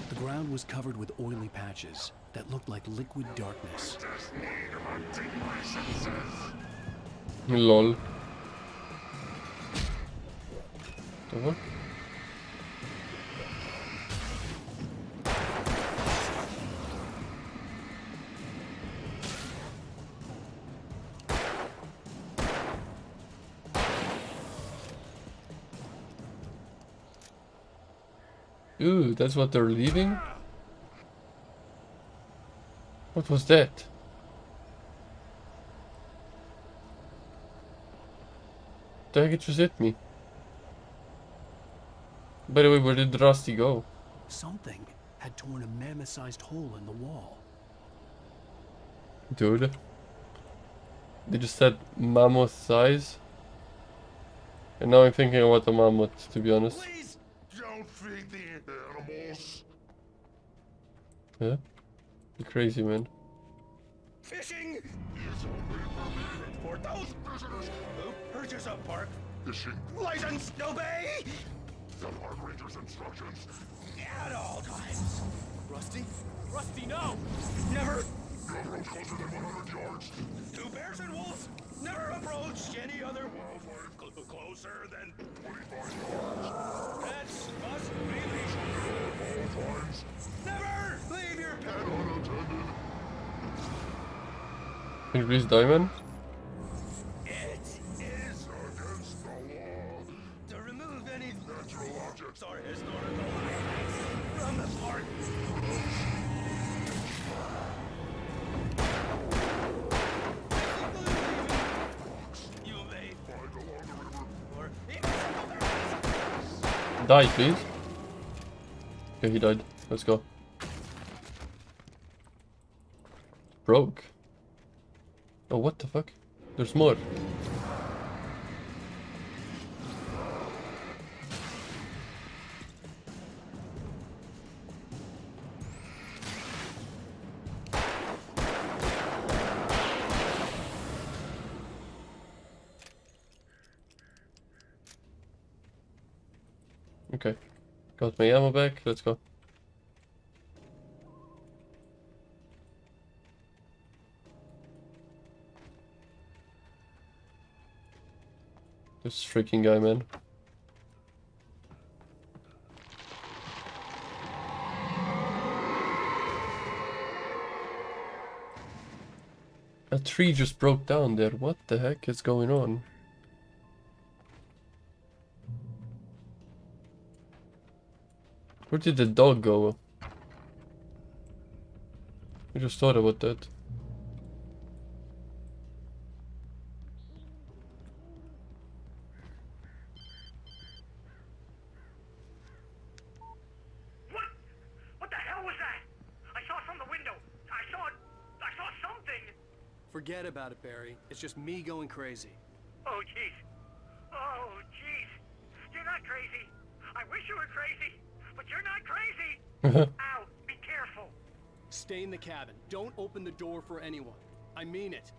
[SPEAKER 2] The ground was covered with oily patches that looked like liquid darkness.
[SPEAKER 1] Lol. The fuck? Ooh, that's what they're leaving? What was that? The heck, it just hit me. By the way, where did Rusty go?
[SPEAKER 2] Something had torn a mammoth-sized hole in the wall.
[SPEAKER 1] Dude. They just said mammoth size. And now I'm thinking about the mammoth, to be honest.
[SPEAKER 4] Please don't feed the animals.
[SPEAKER 1] Yeah? You're crazy, man.
[SPEAKER 17] Fishing is only permitted for those visitors who purchase a park
[SPEAKER 4] Fishing
[SPEAKER 17] license. Obey
[SPEAKER 4] the park ranger's instructions.
[SPEAKER 17] at all times.
[SPEAKER 2] Rusty? Rusty, no!
[SPEAKER 17] Never.
[SPEAKER 4] No approach closer than 100 yards.
[SPEAKER 17] To bears and wolves, never approach any other wildlife closer than
[SPEAKER 4] 25 yards.
[SPEAKER 17] pets must be leashed.
[SPEAKER 4] At all times.
[SPEAKER 17] Never leave your pet
[SPEAKER 4] Unattended.
[SPEAKER 1] Can you please die, man?
[SPEAKER 17] It is
[SPEAKER 4] Against the law.
[SPEAKER 17] to remove any
[SPEAKER 4] Natural objects.
[SPEAKER 17] or historical artifacts from the park. You may
[SPEAKER 4] Find along the river.
[SPEAKER 17] or even other
[SPEAKER 1] Die, please. Okay, he died. Let's go. Broke. Oh, what the fuck? There's more. Okay. Got my ammo back. Let's go. This freaking guy, man. A tree just broke down there. What the heck is going on? Where did the dog go? I just thought about that.
[SPEAKER 9] What the hell was that? I saw it from the window. I saw something.
[SPEAKER 2] Forget about it, Barry. It's just me going crazy.
[SPEAKER 9] Oh, jeez. Oh, jeez. You're not crazy. I wish you were crazy, but you're not crazy. Ow, be careful.
[SPEAKER 2] Stay in the cabin. Don't open the door for anyone. I mean it.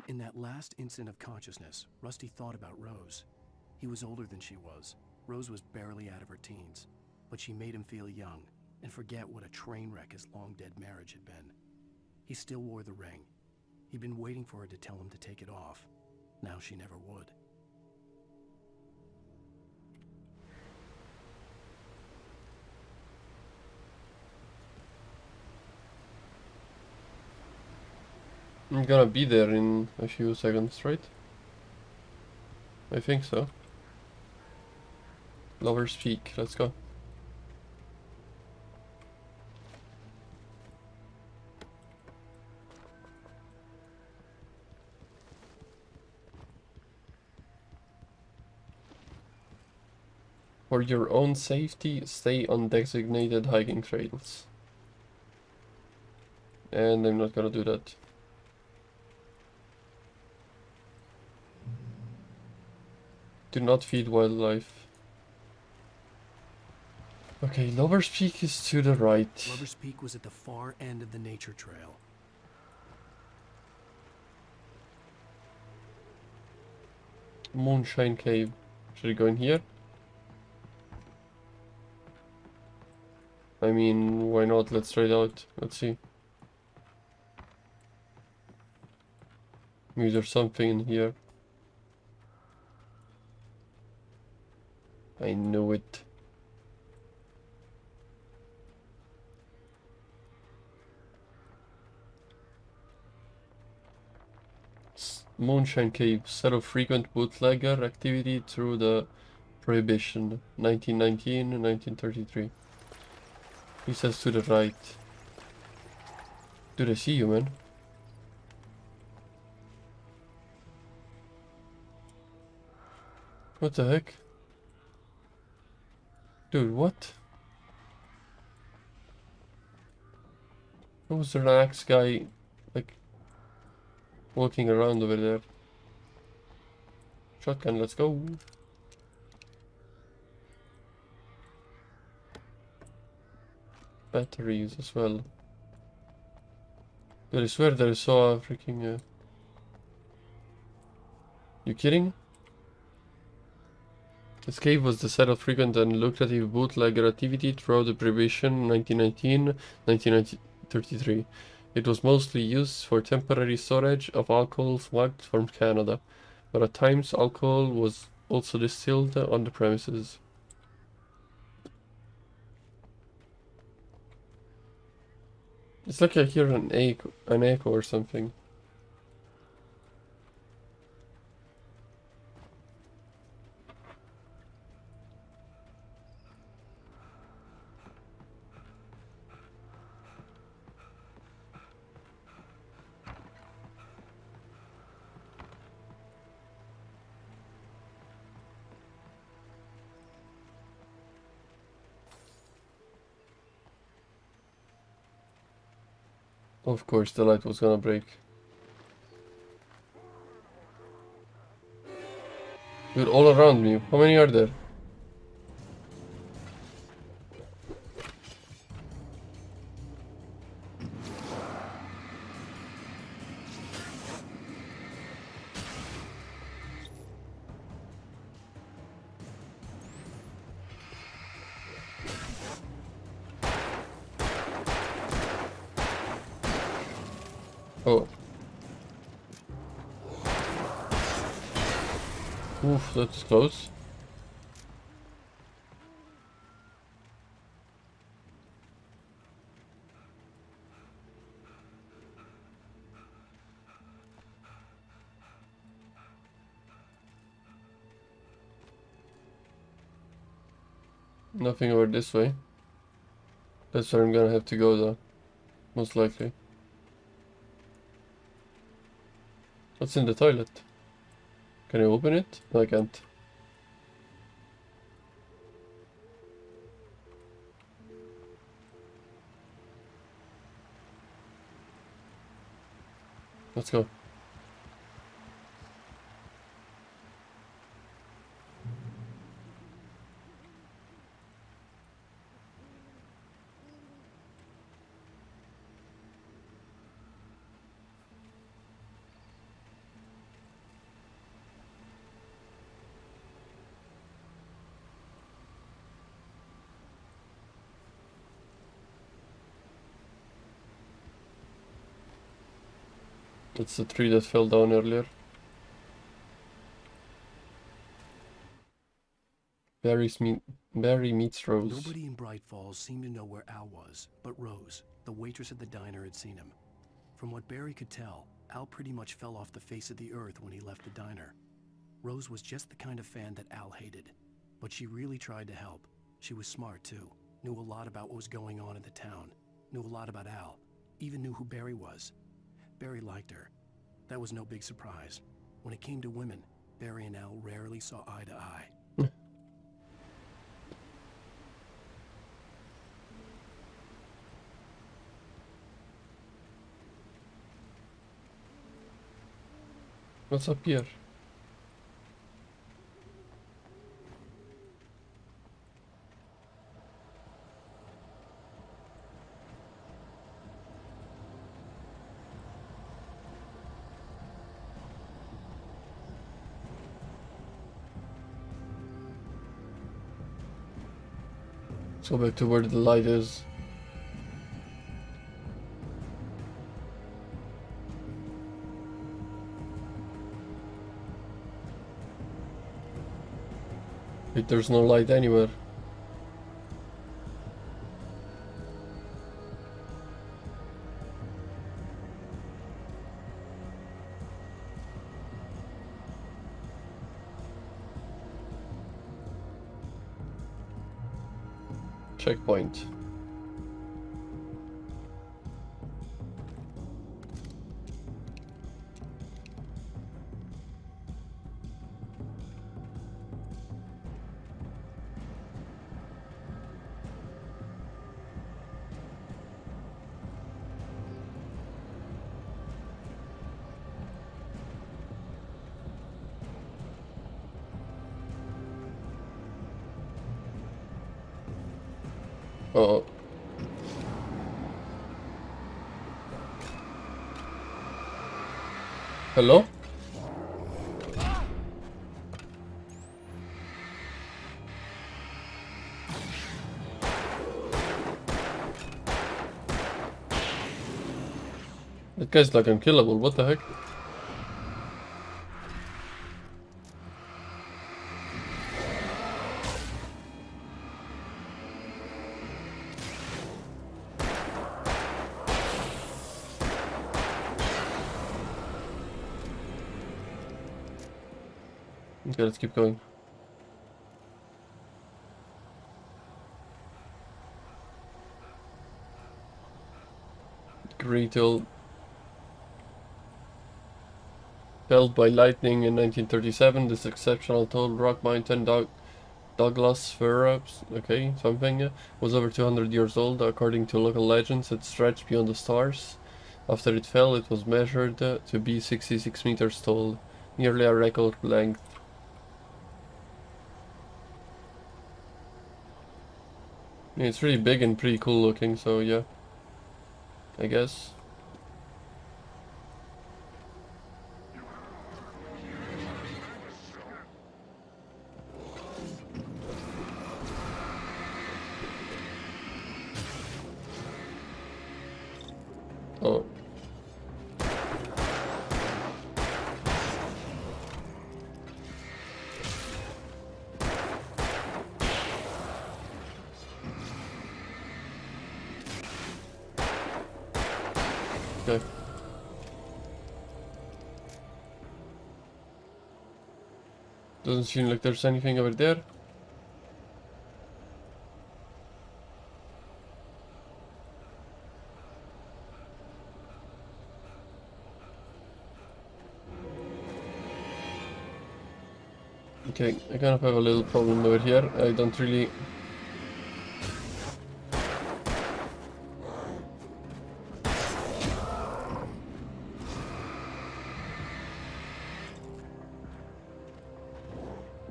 [SPEAKER 2] In that last instant of consciousness, Rusty thought about Rose. He was older than she was. Rose was barely out of her teens, but she made him feel young and forget what a train wreck his long-dead marriage had been. He still wore the ring. He'd been waiting for her to tell him to take it off. Now she never would.
[SPEAKER 1] I'm gonna be there in a few seconds, right? I think so. Lovers Peak, let's go. For your own safety, stay on designated hiking trails. And I'm not gonna do that. Do not feed wildlife. Okay, Lover's Peak is to the right.
[SPEAKER 2] Lover's Peak was at the far end of the nature trail.
[SPEAKER 1] Moonshine Cave. Should I go in here? I mean, why not? Let's try it out. Let's see. Maybe there's something in here. I knew it. Moonshine Cave. Set of frequent bootlegger activity through the Prohibition. 1919 and 1933. He says to the right. Do they see you, man? What the heck? Dude, what? What was there an axe guy, like, walking around over there? Shotgun, let's go. Batteries as well. But I swear that I saw a freaking... You kidding? This cave was the set of frequent and lucrative bootlegger activity throughout the Prohibition 1919-1933. It was mostly used for temporary storage of alcohol smuggled from Canada, but at times alcohol was also distilled on the premises. It's like I hear an echo or something. Of course, the light was gonna break. Dude, all around me. How many are there? Oh. Oof, that's close. Nothing over this way. That's where I'm gonna have to go though. Most likely. What's in the toilet? Can I open it? No, I can't. Let's go. That's the tree that fell down earlier. Barry meets Rose.
[SPEAKER 2] Nobody in Bright Falls seemed to know where Al was, but Rose, the waitress at the diner, had seen him. From what Barry could tell, Al pretty much fell off the face of the earth when he left the diner. Rose was just the kind of fan that Al hated, but she really tried to help. She was smart too, knew a lot about what was going on in the town, knew a lot about Al, even knew who Barry was. Barry liked her. That was no big surprise. When it came to women, Barry and Al rarely saw eye to eye.
[SPEAKER 1] What's up here? Let's go back to where the light is. Wait, there's no light anywhere. Checkpoint. Uh-oh. Hello? That guy's like unkillable, what the heck? Okay, let's keep going. Great old felled by lightning in 1937, this exceptional tall rock mountain Douglas fir, okay, something, was over 200 years old. According to local legends, it stretched beyond the stars. After it fell, it was measured to be 66 meters tall, nearly a record length. Yeah, it's really big and pretty cool looking, so yeah, I guess. Oh. Okay. Doesn't seem like there's anything over there. Okay, I kind of have a little problem over here. I don't really...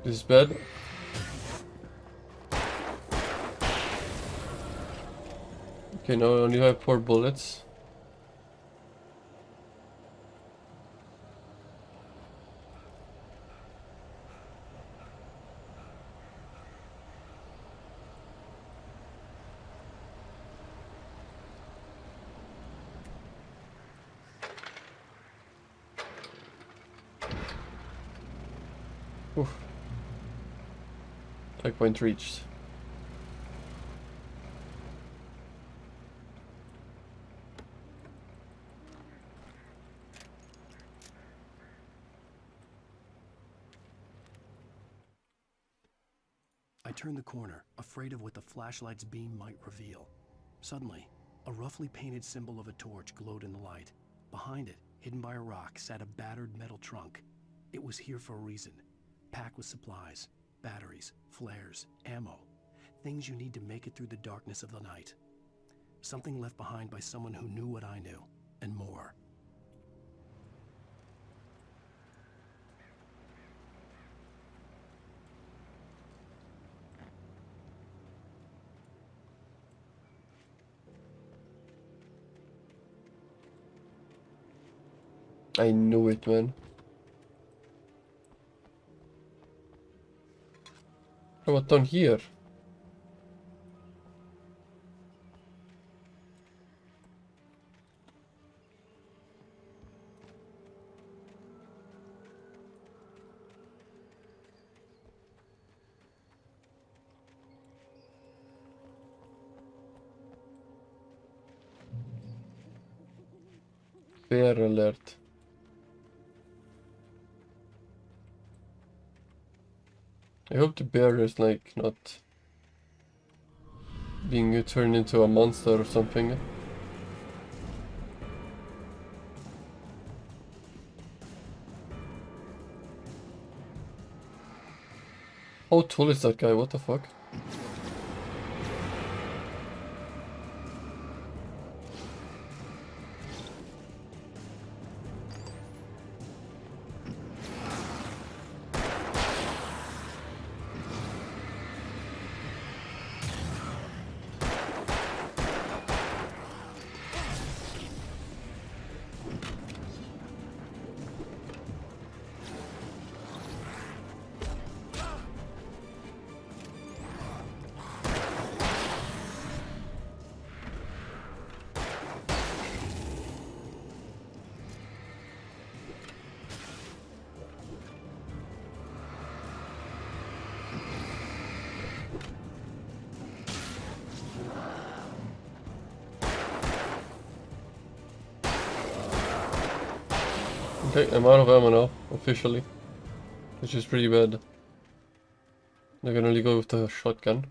[SPEAKER 1] This is bad. Okay, now I only have 4 bullets. Oof. Checkpoint reached.
[SPEAKER 2] I turned the corner, afraid of what the flashlight's beam might reveal. Suddenly, a roughly painted symbol of a torch glowed in the light. Behind it, hidden by a rock, sat a battered metal trunk. It was here for a reason, packed with supplies, batteries, flares, ammo, things you need to make it through the darkness of the night. Something left behind by someone who knew what I knew, and more.
[SPEAKER 1] I knew it, man. Oh, what down here? Bear alert. I hope the bear is like not being turned into a monster or something. How tall is that guy? What the fuck? Okay, I'm out of ammo now, officially. Which is pretty bad. I can only go with the shotgun.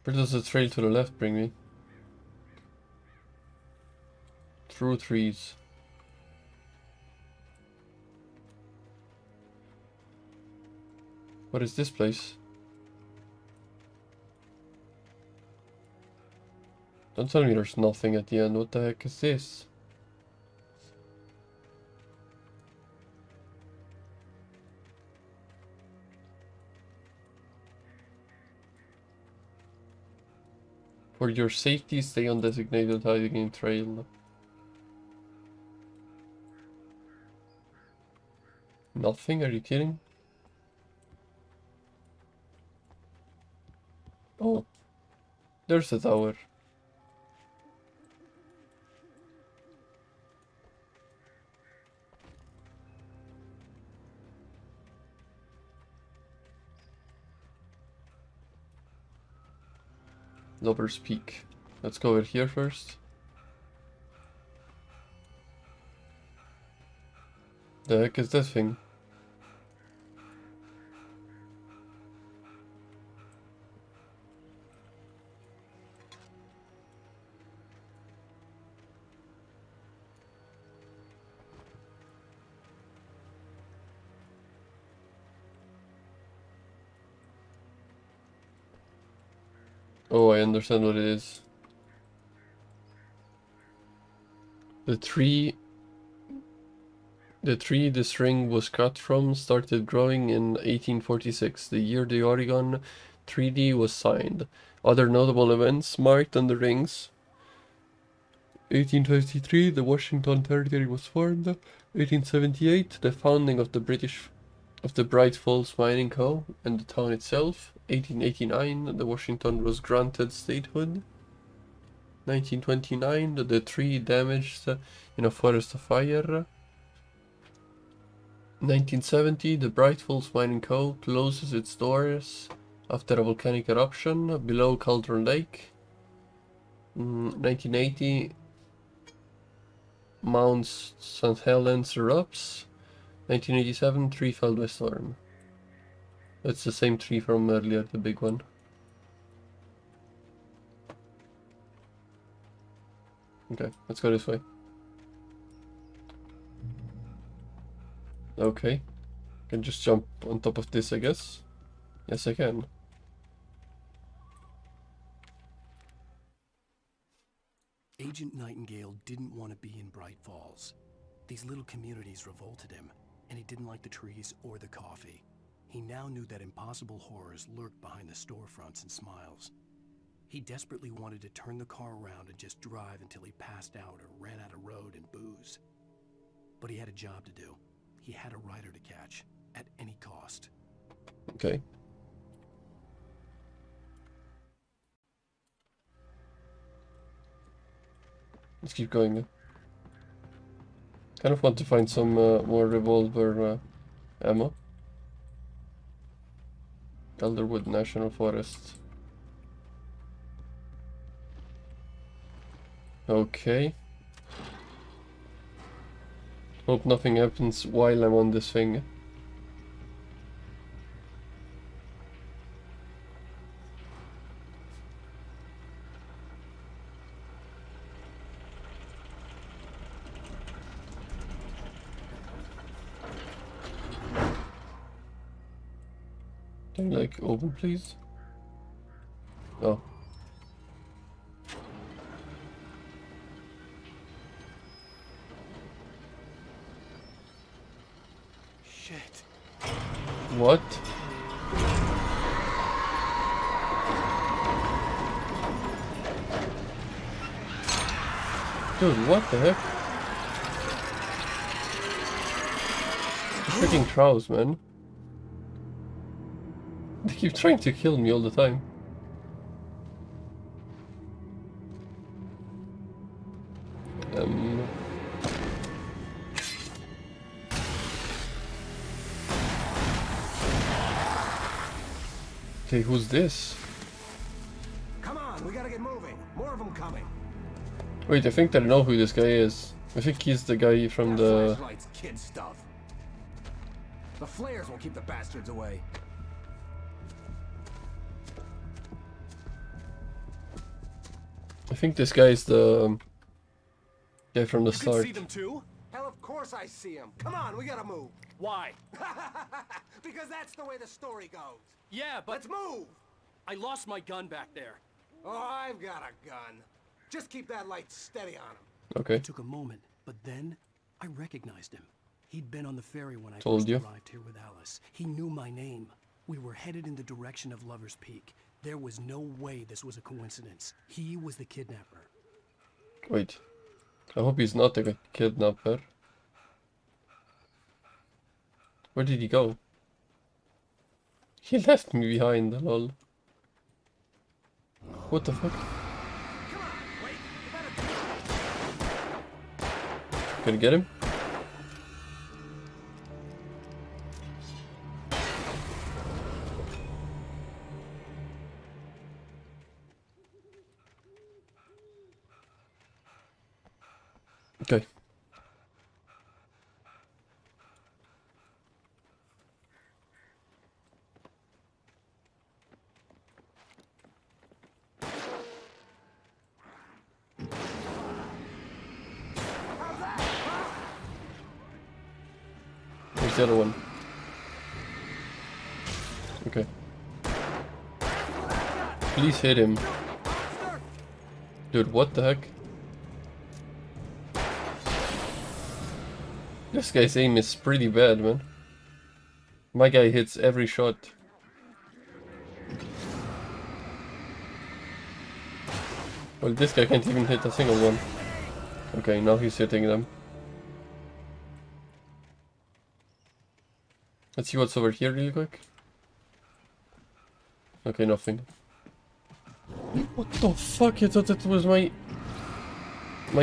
[SPEAKER 1] Where does the trail to the left bring me? Through trees. What is this place? Don't tell me there's nothing at the end. What the heck is this? For your safety, stay on designated hiding trail. Nothing? Are you kidding? Oh, there's a tower. Lover's Peak. Let's go over here first. The heck is this thing? Oh, I understand what it is. The tree this ring was cut from started growing in 1846, the year the Oregon Treaty was signed. Other notable events marked on the rings: 1853, the Washington Territory was formed. 1878, the founding of the Bright Falls Mining Co. and the town itself. 1889, the Washington was granted statehood. 1929, the tree damaged in a forest fire. 1970, the Bright Falls Mining Co. closes its doors after a volcanic eruption below Cauldron Lake. 1980, Mount St. Helens erupts. 1987, tree felled by storm. It's the same tree from earlier, the big one. Okay, let's go this way. Okay. Can just jump on top of this, I guess. Yes, I can.
[SPEAKER 2] Agent Nightingale didn't want to be in Bright Falls. These little communities revolted him, and he didn't like the trees or the coffee. He now knew that impossible horrors lurked behind the storefronts and smiles. He desperately wanted to turn the car around and just drive until he passed out or ran out of road and booze. But he had a job to do. He had a rider to catch, at any cost.
[SPEAKER 1] Okay. Let's keep going. Kind of want to find some more revolver ammo. Elderwood National Forest. Okay. Hope nothing happens while I'm on this thing. Can you like open please? Oh.
[SPEAKER 2] Shit.
[SPEAKER 1] What? Dude, what the heck? Freaking troughs, man. They keep trying to kill me all the time. Okay, who's this?
[SPEAKER 2] Come on, we gotta get moving. More of them coming.
[SPEAKER 1] Wait, I think I know who this guy is. I think he's the guy from the...
[SPEAKER 2] Flashlights, kid stuff. The flares will keep the bastards away.
[SPEAKER 1] I think this guy is the guy from the
[SPEAKER 2] You
[SPEAKER 1] start.
[SPEAKER 2] can see them too? Hell, of course I see them. Come on, we gotta move. Why? Because that's the way the story goes.
[SPEAKER 18] Yeah, but...
[SPEAKER 2] Let's move!
[SPEAKER 18] I lost my gun back there.
[SPEAKER 2] Oh, I've got a gun. Just keep that light steady on him.
[SPEAKER 1] Okay.
[SPEAKER 2] It took a moment, but then I recognized him. He'd been on the ferry when I
[SPEAKER 1] Told
[SPEAKER 2] first
[SPEAKER 1] you.
[SPEAKER 2] arrived here with Alice. He knew my name. We were headed in the direction of Lover's Peak. There was no way this was a coincidence. He was the kidnapper.
[SPEAKER 1] Wait. I hope he's not the kidnapper. Where did he go? He left me behind, lol. What the fuck? Can I get him? Okay. Where's the other one? Okay. Please hit him. Dude, what the heck? This guy's aim is pretty bad, man. My guy hits every shot. Well, this guy can't even hit a single one. Okay, now he's hitting them. Let's see what's over here really quick. Okay, nothing. What the fuck? I thought that was my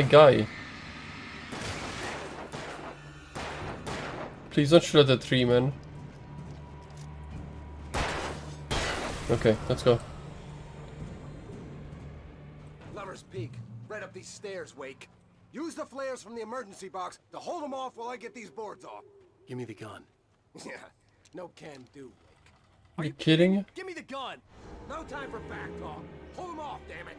[SPEAKER 1] guy. Please don't shoot at the tree, man. Okay, let's go.
[SPEAKER 2] Lover's Peak. Right up these stairs, Wake. Use the flares from the emergency box to hold them off while I get these boards off. Give me the gun. Yeah, no can do, Wake.
[SPEAKER 1] Are you kidding?
[SPEAKER 2] Give me the gun! No time for back talk. Hold them off, damn it!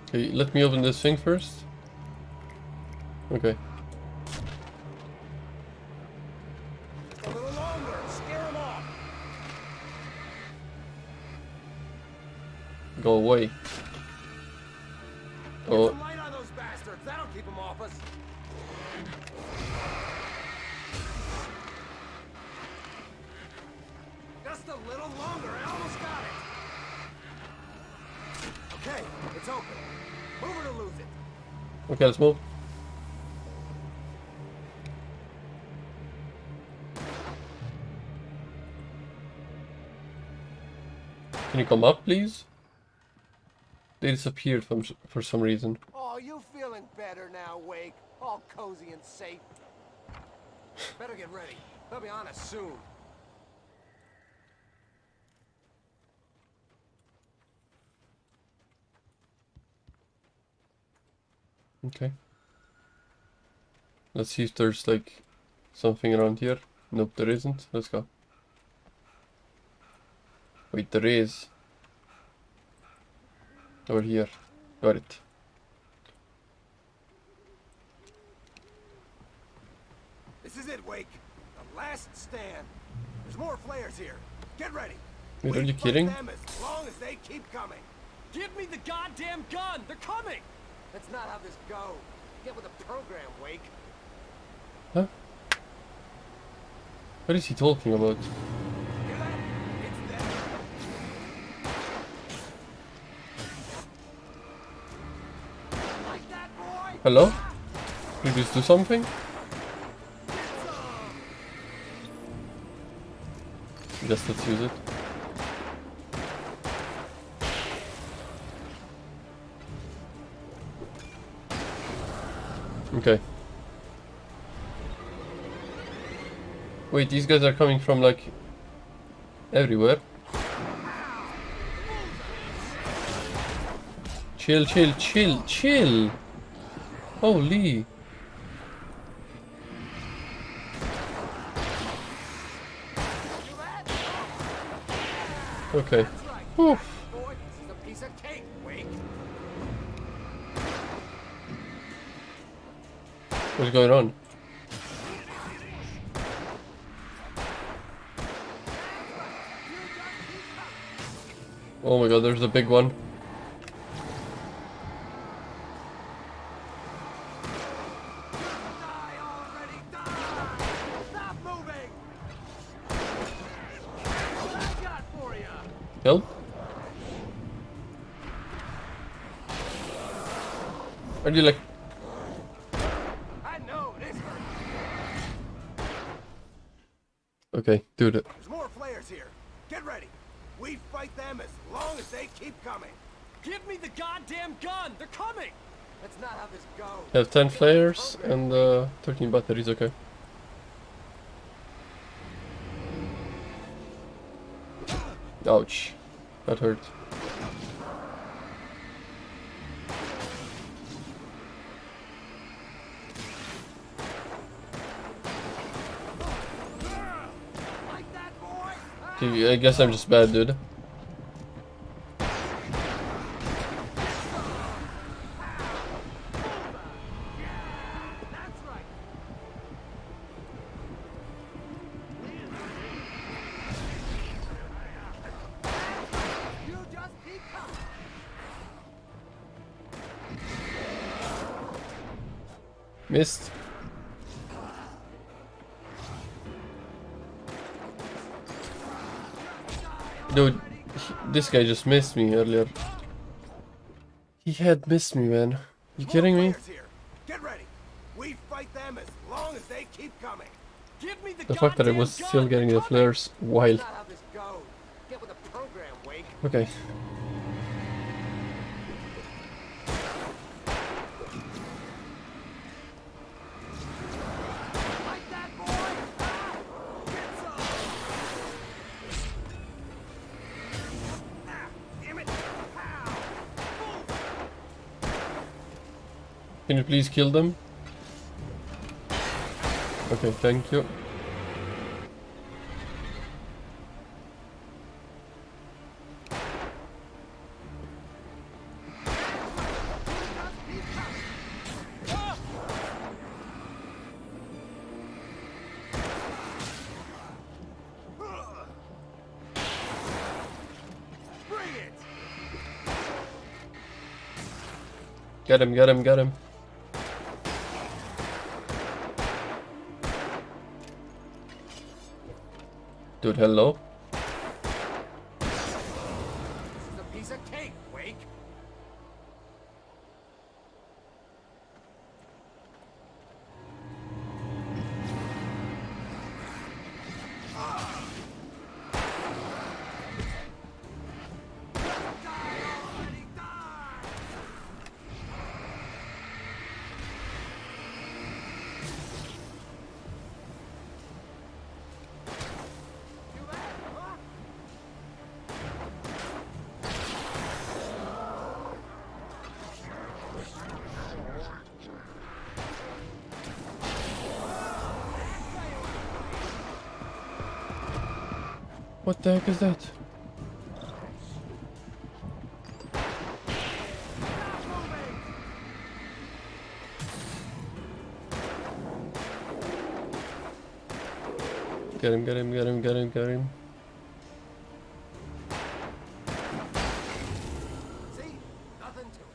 [SPEAKER 1] Okay, let me open this thing first. Okay.
[SPEAKER 2] A little longer. Scare them off.
[SPEAKER 1] Go away.
[SPEAKER 2] Get
[SPEAKER 1] Oh,
[SPEAKER 2] some light on those bastards. That'll keep them off us.
[SPEAKER 3] Just a little longer. I almost got it. Okay, it's open. Move it or lose it.
[SPEAKER 1] Okay, let's move. Can you come up, please? They disappeared for some reason.
[SPEAKER 3] Oh, you feeling better now, Wake? All cozy and safe. Better get ready. They'll be on us soon.
[SPEAKER 1] Okay. Let's see if there's like something around here. Nope, there isn't. Let's go. Wait, there is. Over here. Got it.
[SPEAKER 3] This is it, Wake. The last stand. There's more flares here. Get ready.
[SPEAKER 1] Wait, are you kidding?
[SPEAKER 3] Them as long as they keep coming.
[SPEAKER 18] Give me the goddamn gun! They're coming!
[SPEAKER 3] That's not how this goes. Get with the program, Wake.
[SPEAKER 1] Huh? What is he talking about? Hello? Can you just do something? Yes, let's use it. Okay. Wait, these guys are coming from like everywhere. Chill, chill, chill, chill. Holy. Okay. Oof.
[SPEAKER 3] This is a piece of cake, Wake.
[SPEAKER 1] What's going on? Oh my god, there's a big one. Help? Are you like...
[SPEAKER 3] I know this hurt.
[SPEAKER 1] Okay, do it.
[SPEAKER 3] There's more flares here. Get ready. We fight them as long as they keep coming.
[SPEAKER 18] Give me the goddamn gun! They're coming!
[SPEAKER 3] That's not how this goes.
[SPEAKER 1] I have 10 flares and 13 batteries, okay. Ouch. That hurt. Okay, I guess I'm just bad, dude. Missed. Dude, this guy just missed me earlier. He had missed me, man. You kidding me?
[SPEAKER 3] Get ready. We fight them as long as they keep coming. Give me
[SPEAKER 1] The fact that I was still getting the flares while...
[SPEAKER 3] That's not how this goes. Get with the program, Wake.
[SPEAKER 1] Okay. Can you please kill them? Okay, thank you. Get him, get him, get him. Dude, hello? What the heck is that? Get him, get him, get him, get him, get him.
[SPEAKER 3] See? Nothing to it.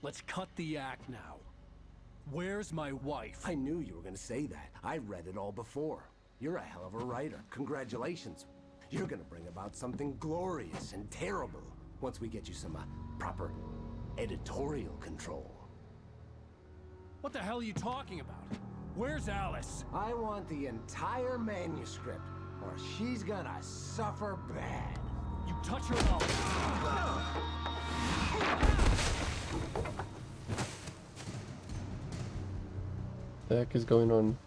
[SPEAKER 2] Let's cut the act now. Where's my wife?
[SPEAKER 3] I knew you were gonna say that. I read it all before. You're a hell of a writer. Congratulations. You're gonna bring about something glorious and terrible once we get you some proper editorial control.
[SPEAKER 2] What the hell are you talking about? Where's Alice?
[SPEAKER 3] I want the entire manuscript, or she's gonna suffer bad.
[SPEAKER 2] You touch her mouth.
[SPEAKER 1] The heck is going on?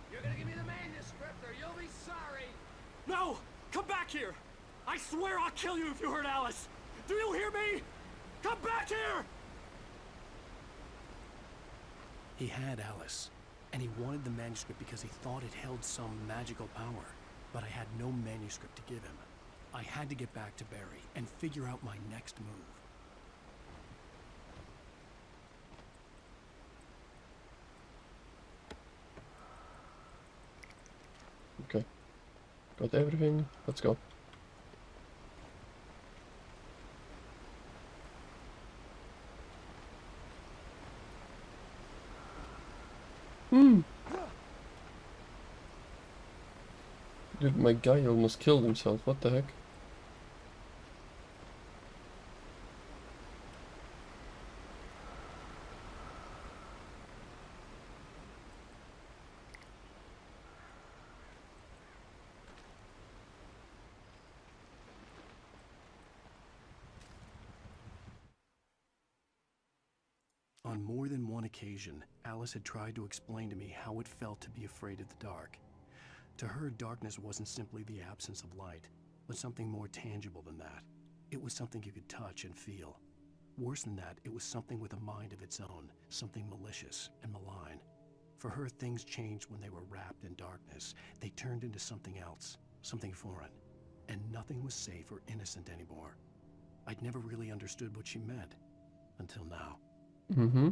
[SPEAKER 3] You're gonna give me the manuscript, or you'll be sorry.
[SPEAKER 2] No! Come back here! I swear I'll kill you if you hurt Alice! Do you hear me? Come back here! He had Alice, and he wanted the manuscript because he thought it held some magical power. But I had no manuscript to give him. I had to get back to Barry and figure out my next move.
[SPEAKER 1] Okay. Got everything. Let's go. Dude, my guy almost killed himself. What the heck?
[SPEAKER 2] On more than one occasion, Alice had tried to explain to me how it felt to be afraid of the dark. To her, darkness wasn't simply the absence of light, but something more tangible than that. It was something you could touch and feel. Worse than that, it was something with a mind of its own, something malicious and malign. For her, things changed when they were wrapped in darkness. They turned into something else, something foreign, and nothing was safe or innocent anymore. I'd never really understood what she meant, until now.
[SPEAKER 1] Mm-hmm.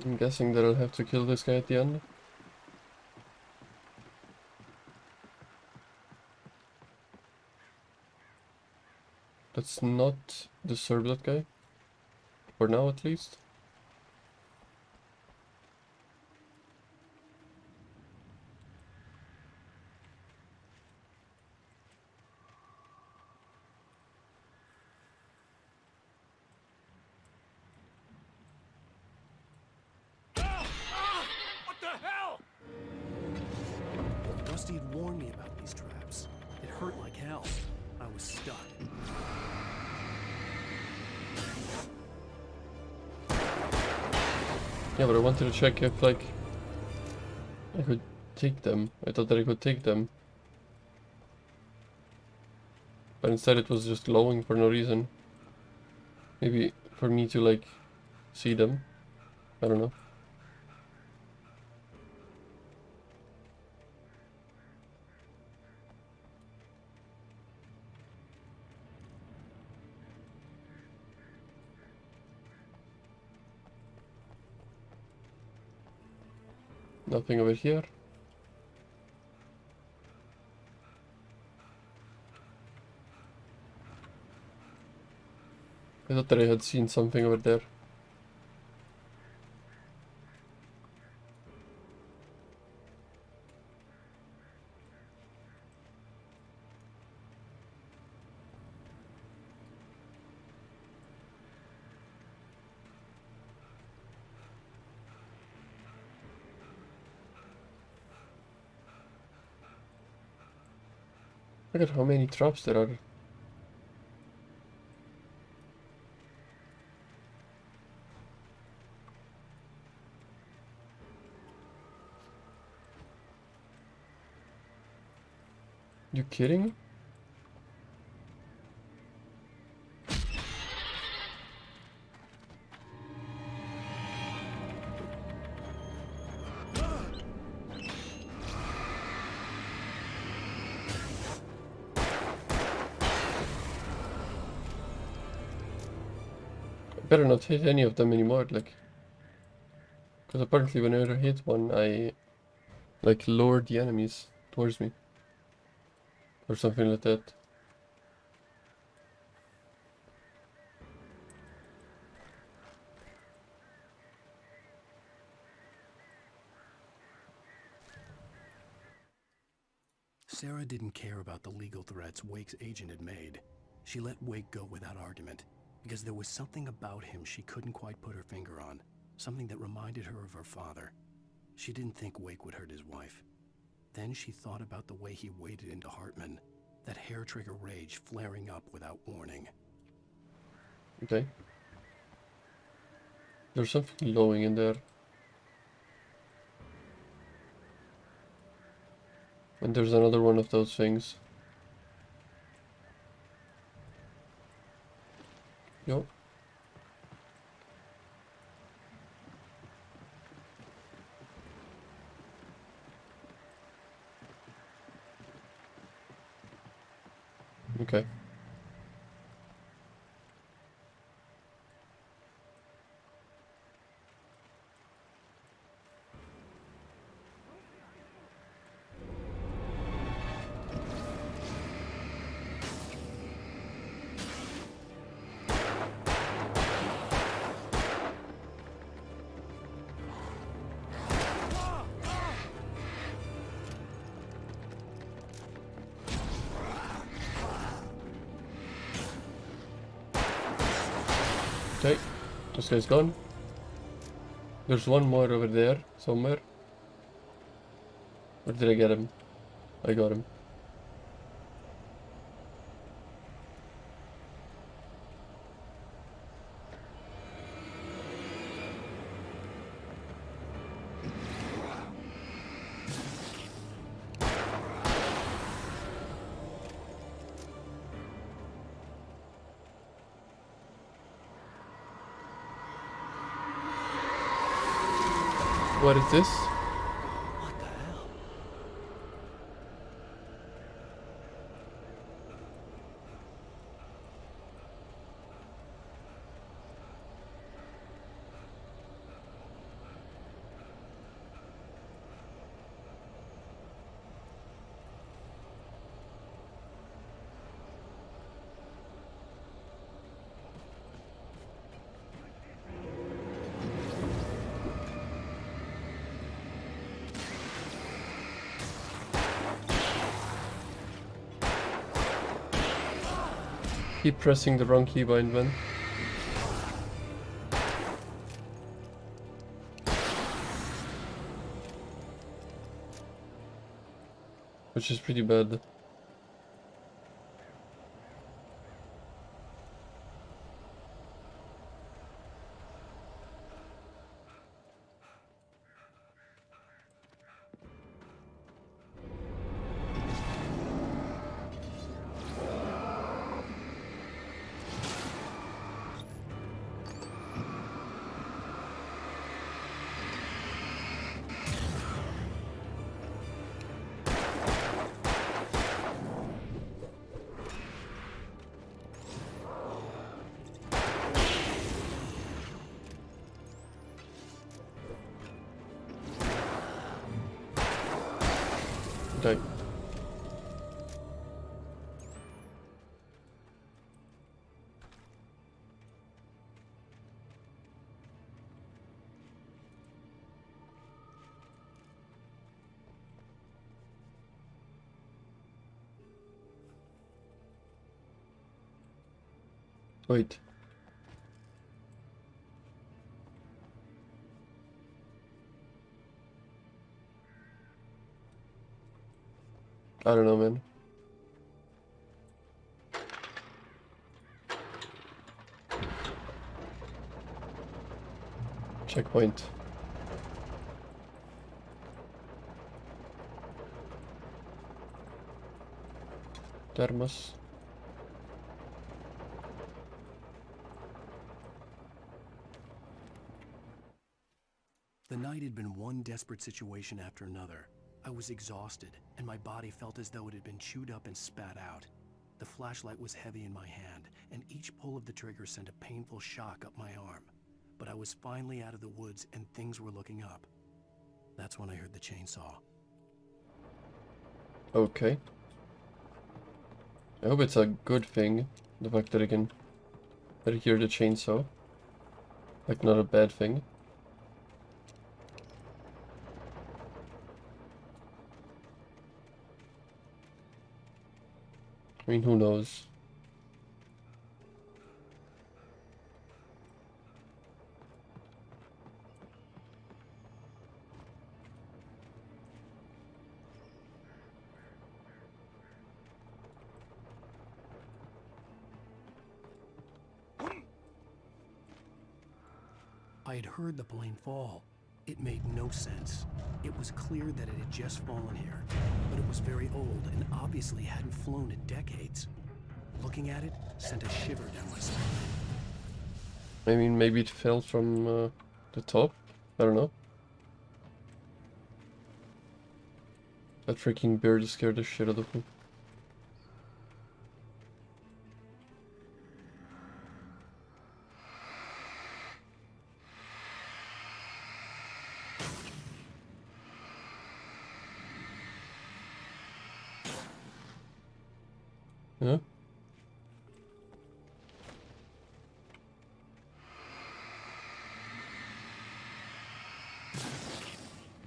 [SPEAKER 1] I'm guessing that I'll have to kill this guy at the end. Let's not disturb that guy. For now, at least.
[SPEAKER 2] What the hell? Rusty had warned me about these traps. It hurt like hell. I was stuck.
[SPEAKER 1] Yeah, but I wanted to check if, like, I could take them. I thought that I could take them. But instead it was just glowing for no reason. Maybe for me to, like, see them. I don't know. Nothing over here. I thought that I had seen something over there. Look at how many traps there are. You kidding? Better not hit any of them anymore, like, because apparently whenever I hit one, I like lure the enemies towards me or something like that.
[SPEAKER 2] Sarah didn't care about the legal threats Wake's agent had made. She let Wake go without argument, because there was something about him she couldn't quite put her finger on, something that reminded her of her father. She didn't think Wake would hurt his wife. Then she thought about the way he waded into Hartman, that hair-trigger rage flaring up without warning.
[SPEAKER 1] Okay. There's something glowing in there. And there's another one of those things. Yo. Okay. Okay, this guy's gone. There's one more over there, somewhere. Where did I get him? I got him. What is this?
[SPEAKER 2] What the hell?
[SPEAKER 1] Keep pressing the wrong keybind, man. Which is pretty bad. Okay. Wait. I don't know, man. Checkpoint. Thermos.
[SPEAKER 2] The night had been one desperate situation after another. I was exhausted, and my body felt as though it had been chewed up and spat out. The flashlight was heavy in my hand, and each pull of the trigger sent a painful shock up my arm. But I was finally out of the woods, and things were looking up. That's when I heard the chainsaw.
[SPEAKER 1] Okay. I hope it's a good thing, the fact that I hear the chainsaw. Like, not a bad thing. I mean, who knows?
[SPEAKER 2] I had heard the plane fall. It made no sense. It was clear that it had just fallen here, but it was very old and obviously hadn't flown in decades. Looking at it sent a shiver down my spine.
[SPEAKER 1] I mean, maybe it fell from the top? I don't know. That freaking bird scared the shit out of me. Huh?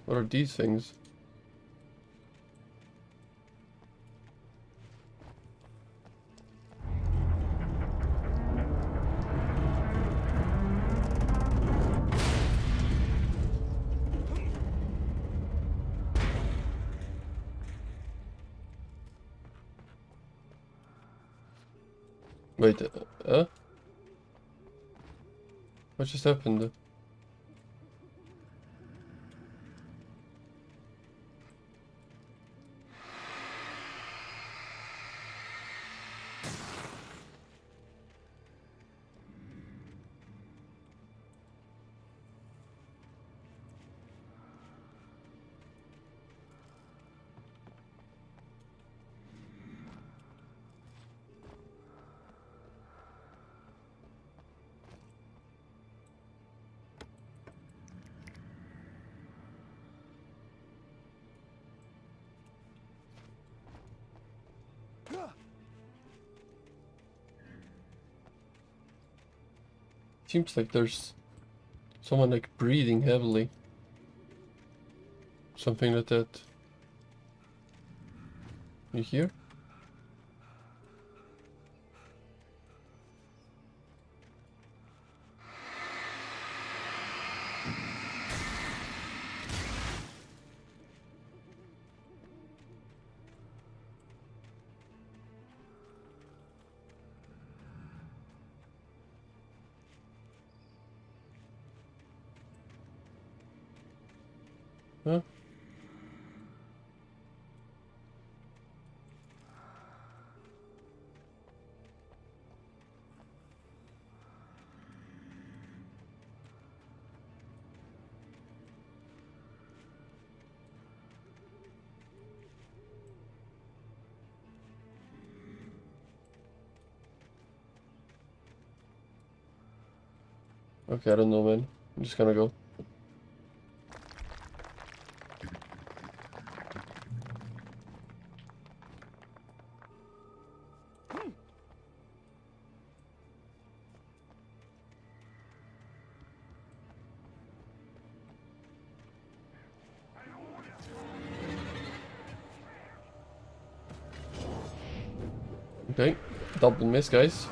[SPEAKER 1] What are these things? Wait, what just happened? Seems like there's someone like breathing heavily. Something like that. You hear? Huh? Okay, I don't know, man. I'm just gonna go. Okay, double miss, guys.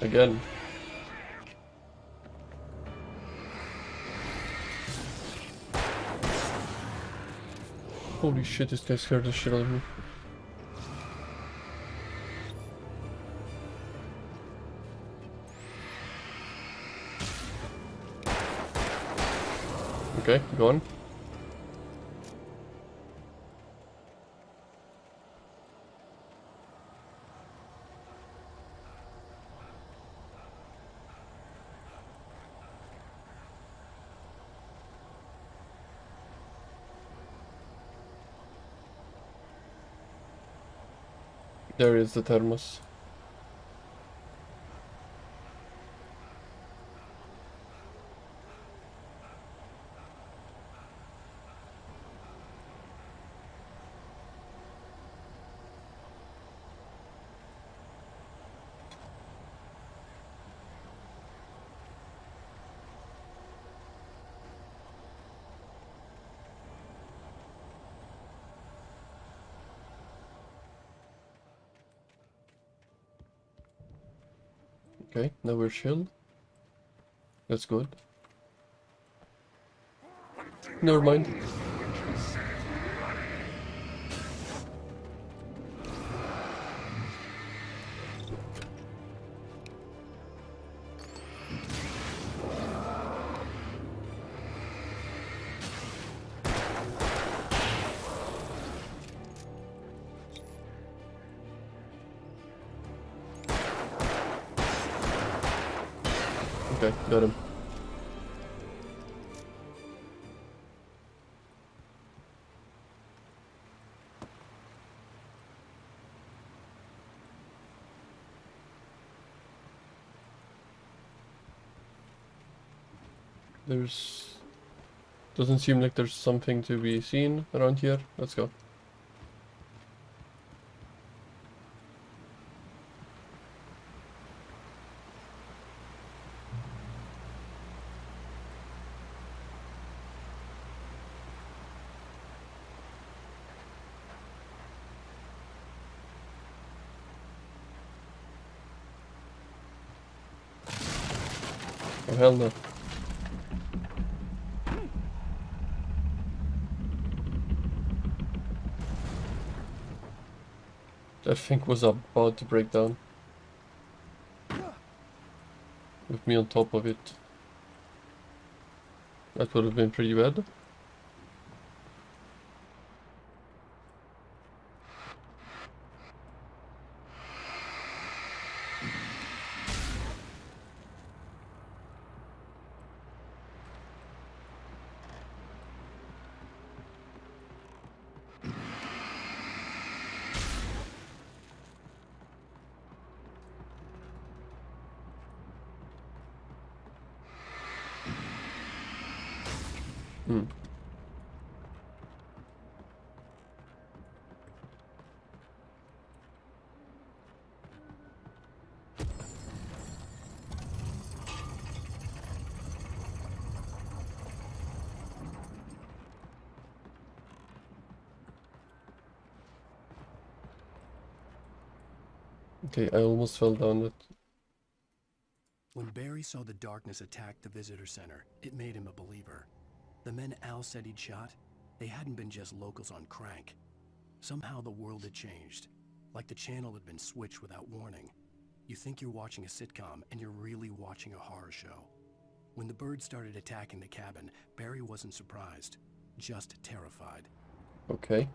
[SPEAKER 1] Again. Holy shit, this guy scared the shit out of me. Okay, go on. There is the thermos. Okay, now we're chilled. That's good. Never mind. Okay, got him. Doesn't seem like there's something to be seen around here. Let's go. Oh hell no. That thing was about to break down. With me on top of it. That would have been pretty bad. Hmm. Okay, I almost fell down that.
[SPEAKER 2] When Barry saw the darkness attack the visitor center, it made him a believer. The men Al said he'd shot, they hadn't been just locals on crank. Somehow the world had changed, like the channel had been switched without warning. You think you're watching a sitcom, and you're really watching a horror show. When the birds started attacking the cabin, Barry wasn't surprised, just terrified.
[SPEAKER 1] Okay.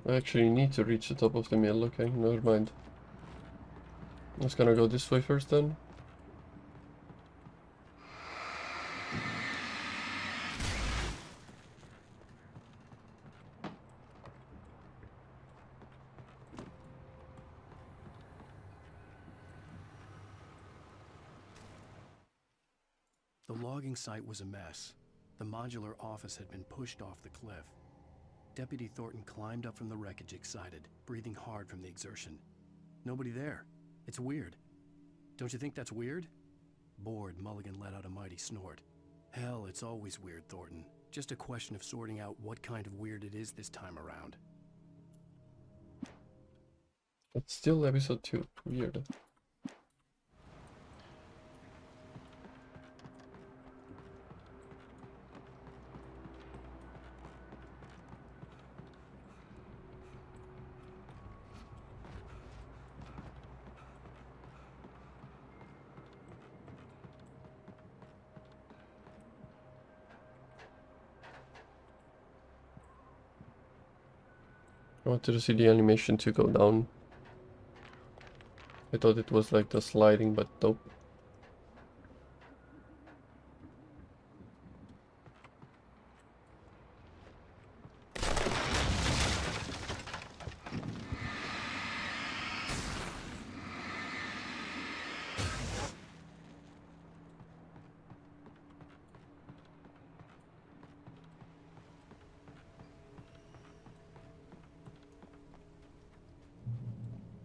[SPEAKER 1] I actually need to reach the top of the mill. Okay, never mind. I'm just gonna go this way first then.
[SPEAKER 2] The logging site was a mess. The modular office had been pushed off the cliff. Deputy Thornton climbed up from the wreckage excited, breathing hard from the exertion. Nobody there. It's weird. Don't you think that's weird? Bored, Mulligan let out a mighty snort. Hell, it's always weird, Thornton. Just a question of sorting out what kind of weird it is this time around.
[SPEAKER 1] It's still episode 2. Weird. I wanted to see the animation to go down. I thought it was like the sliding, but nope.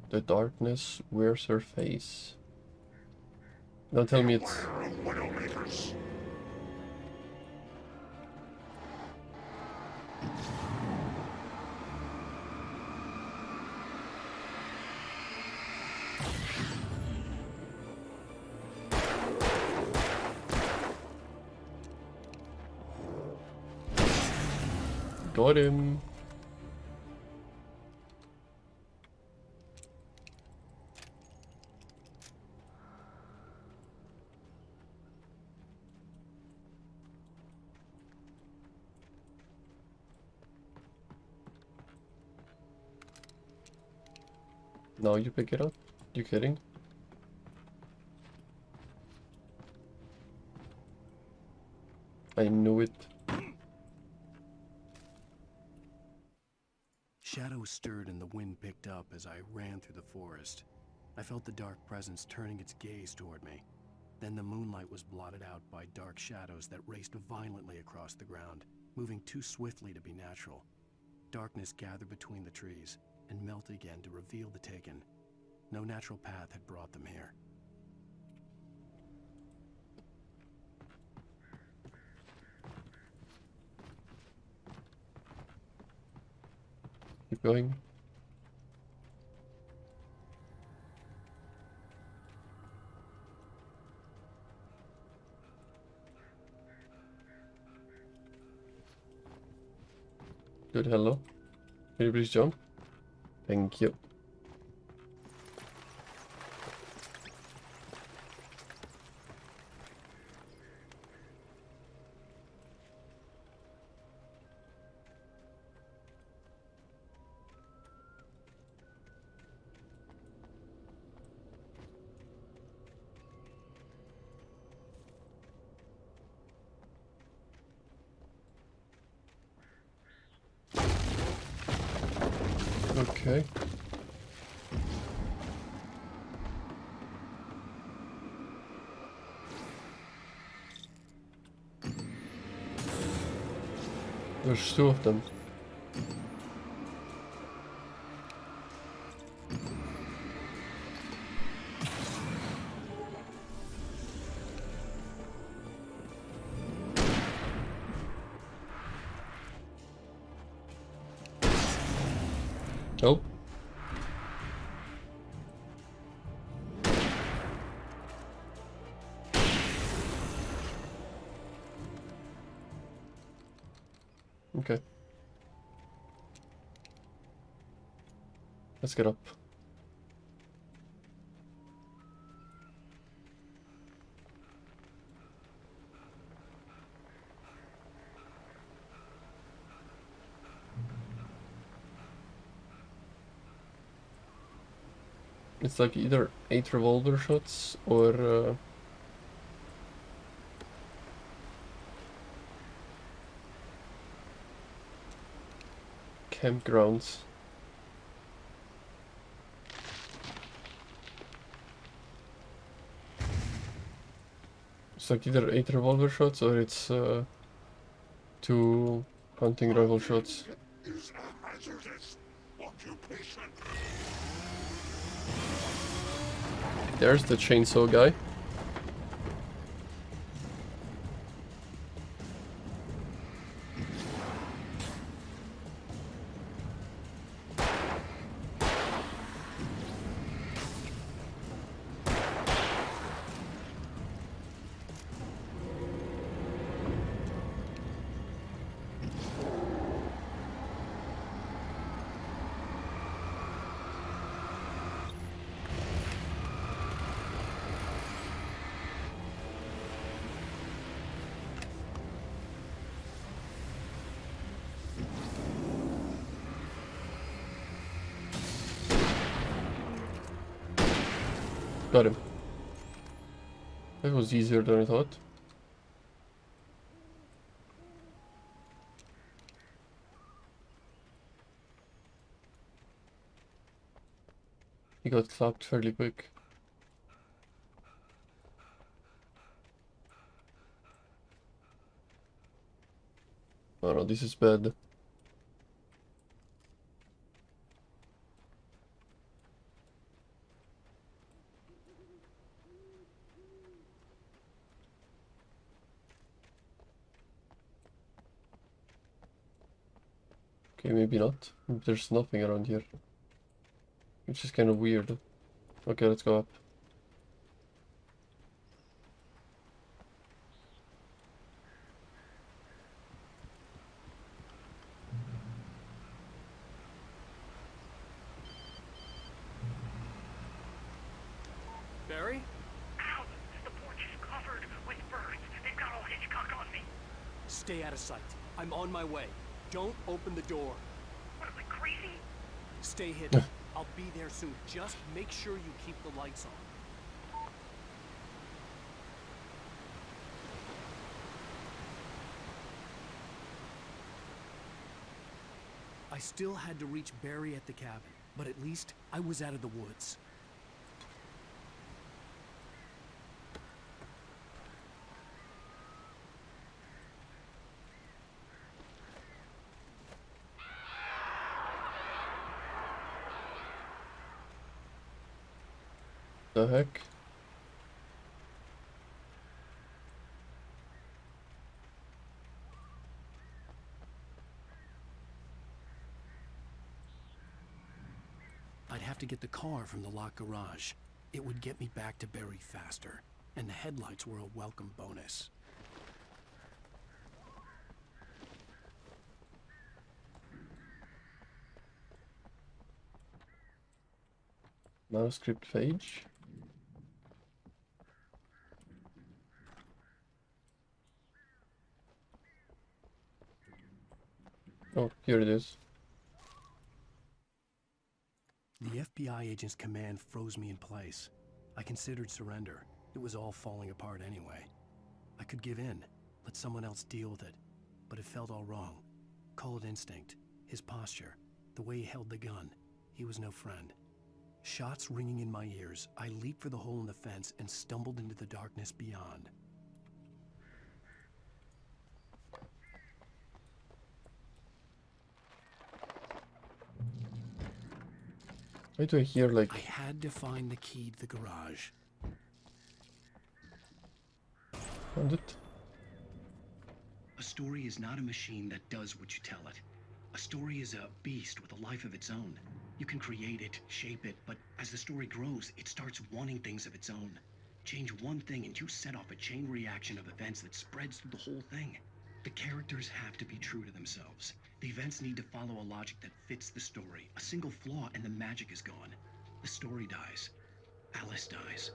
[SPEAKER 1] The darkness wears her face. Don't tell me it's... Got him. Now you pick it up? You kidding? I knew it.
[SPEAKER 2] Shadows stirred and the wind picked up as I ran through the forest. I felt the dark presence turning its gaze toward me. Then the moonlight was blotted out by dark shadows that raced violently across the ground, moving too swiftly to be natural. Darkness gathered between the trees and melted again to reveal the Taken. No natural path had brought them here.
[SPEAKER 1] Keep going. Good, hello. Can you please jump? Thank you. Okay. There's 2 of them. Nope. Okay. Let's get up. It's like either 8 revolver shots or campgrounds. It's like either 8 revolver shots or it's 2 hunting rifle shots.
[SPEAKER 4] Is a hazardous occupation.
[SPEAKER 1] There's the chainsaw guy. Got him. That was easier than I thought. He got clapped fairly quick. Oh no, this is bad. Okay, maybe not. There's nothing around here. Which is kind of weird. Okay, let's go up.
[SPEAKER 2] Barry?
[SPEAKER 9] Ow! The porch is covered with birds. They've got all Hitchcock on me.
[SPEAKER 2] Stay out of sight. I'm on my way. Don't open the door.
[SPEAKER 9] What am I, crazy?
[SPEAKER 2] Stay hidden. I'll be there soon. Just make sure you keep the lights on. I still had to reach Barry at the cabin, but at least I was out of the woods.
[SPEAKER 1] The heck?
[SPEAKER 2] I'd have to get the car from the locked garage. It would get me back to Barry faster, and the headlights were a welcome bonus.
[SPEAKER 1] Manuscript page. Oh, here it is.
[SPEAKER 2] The FBI agent's command froze me in place. I considered surrender. It was all falling apart anyway. I could give in, let someone else deal with it, but it felt all wrong. Call it instinct, his posture, the way he held the gun. He was no friend. Shots ringing in my ears, I leaped for the hole in the fence and stumbled into the darkness beyond.
[SPEAKER 1] Why do I hear like...
[SPEAKER 2] I had to find the key to the garage.
[SPEAKER 1] Found it?
[SPEAKER 5] A story is not a machine that does what you tell it. A story is a beast with a life of its own. You can create it, shape it, but as the story grows, it starts wanting things of its own. Change one thing and you set off a chain reaction of events that spreads through the whole thing. The characters have to be true to themselves. The events need to follow a logic that fits the story. A single flaw and the magic is gone. The story dies. Alice dies.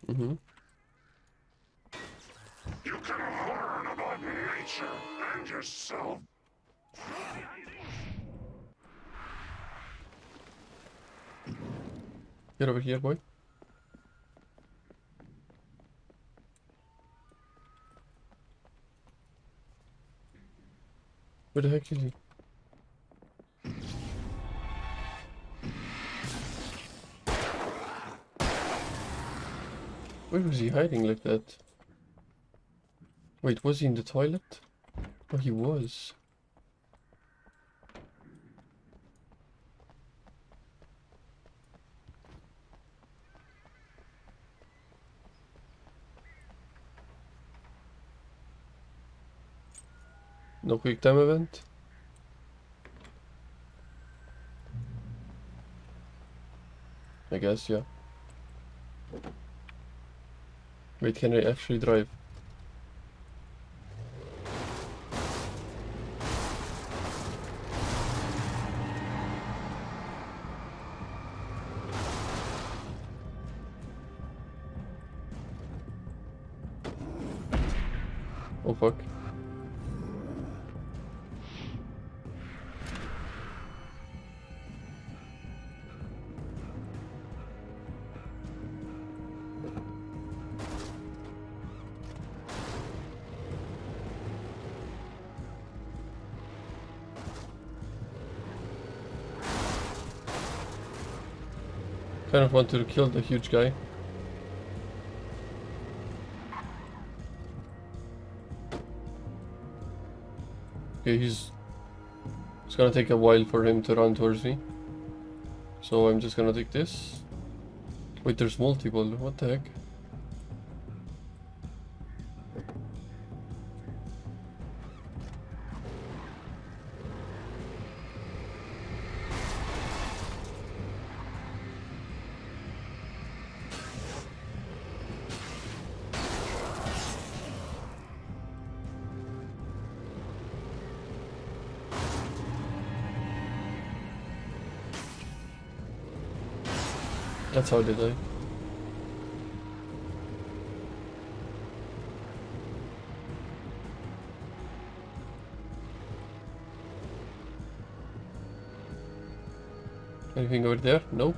[SPEAKER 1] Mm-hmm.
[SPEAKER 4] You can learn about nature and yourself.
[SPEAKER 1] Get over here, boy. Where the heck is he? Where was he hiding like that? Wait, was he in the toilet? Oh, he was. No quick time event? I guess, yeah. Wait, can I actually drive? Oh fuck. Kind of wanted to kill the huge guy. Okay, it's gonna take a while for him to run towards me. So I'm just gonna take this. Wait, there's multiple, what the heck? That's how they die. Anything over there? Nope.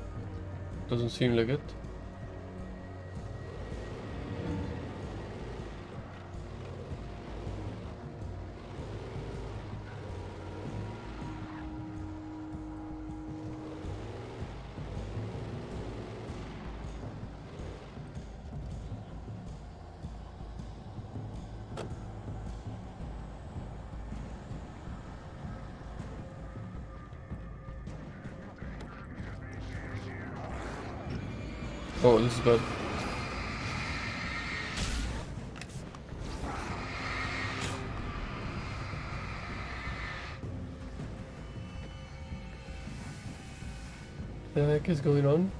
[SPEAKER 1] Doesn't seem like it. Oh, this is bad. The heck is going on?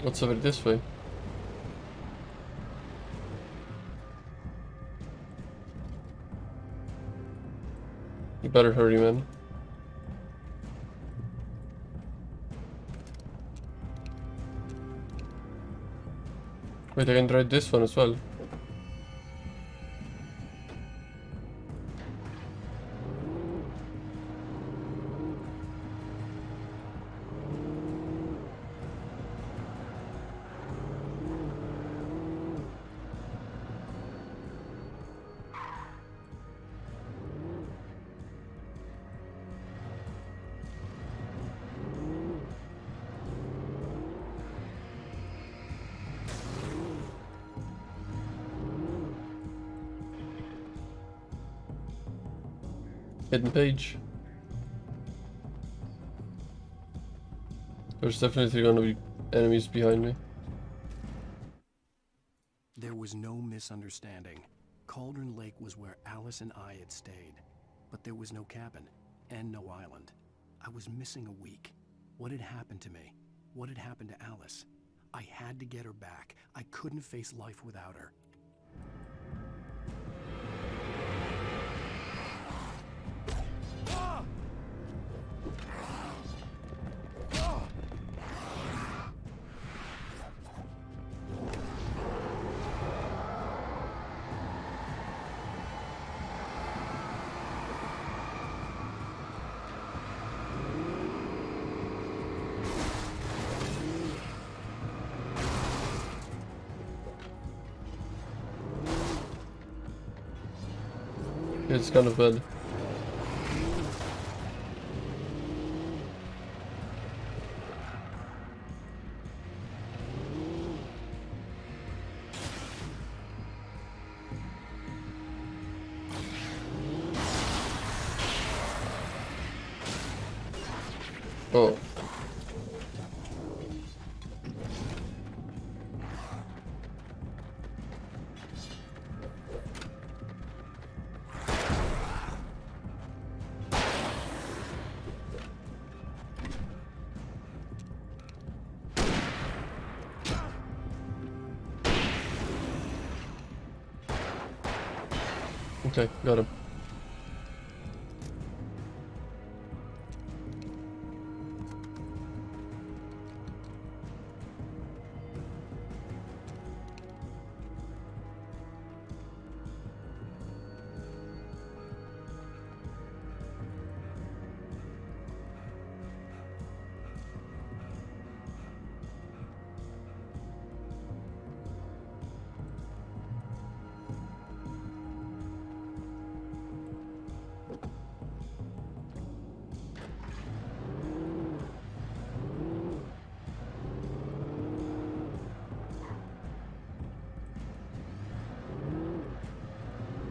[SPEAKER 1] What's over this way? You better hurry, man. Wait, I can try this one as well. Hidden page. There's definitely gonna be enemies behind me.
[SPEAKER 2] There was no misunderstanding. Cauldron Lake was where Alice and I had stayed. But there was no cabin, and no island. I was missing a week. What had happened to me? What had happened to Alice? I had to get her back. I couldn't face life without her.
[SPEAKER 1] It's kind of bad. Oh. Okay, got him.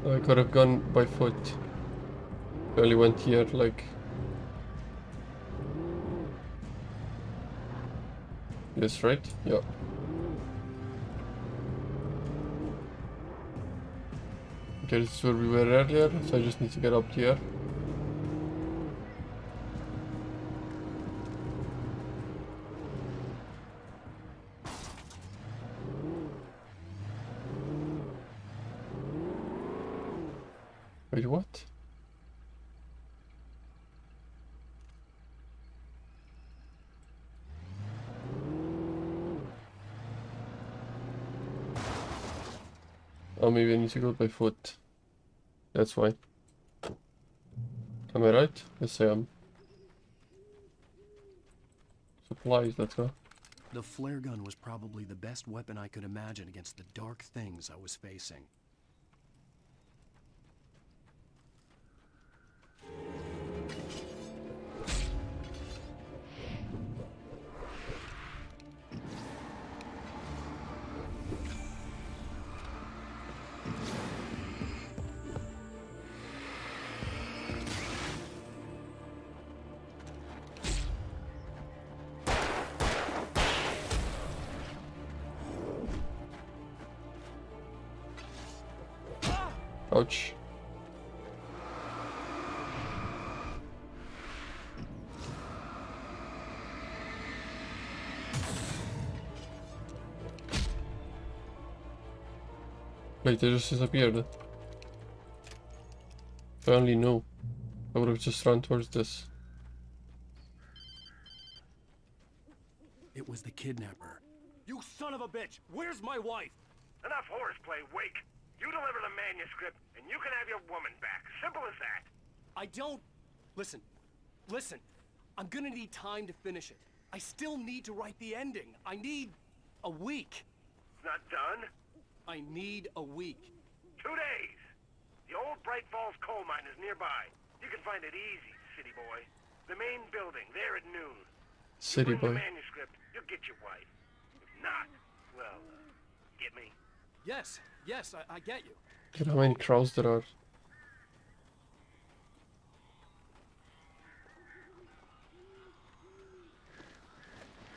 [SPEAKER 1] I could have gone by foot. I only went here, like... This, right? Yeah. Okay, this is where we were earlier, so I just need to get up here. Wait, what? Oh, maybe I need to go by foot. That's why. Am I right? Yes, I am. Supplies, let's go.
[SPEAKER 2] The flare gun was probably the best weapon I could imagine against the dark things I was facing.
[SPEAKER 1] Ouch. Wait, they just disappeared. If I only knew, I would have just run towards this.
[SPEAKER 2] It was the kidnapper.
[SPEAKER 10] You son of a bitch! Where's my wife?
[SPEAKER 9] Enough horseplay, Wake. You deliver the manuscript, and you can have your woman back. Simple as that.
[SPEAKER 10] I don't... Listen. Listen. I'm gonna need time to finish it. I still need to write the ending. I need... a week.
[SPEAKER 9] Not done?
[SPEAKER 10] I need a week.
[SPEAKER 9] 2 days. The old Bright Falls coal mine is nearby. You can find it easy, city boy. The main building, there at noon.
[SPEAKER 1] City
[SPEAKER 9] Bring
[SPEAKER 1] boy.
[SPEAKER 9] the manuscript, you'll get your wife. If not, well, get me?
[SPEAKER 10] Yes, yes, I get you.
[SPEAKER 1] Look at how many crows there are.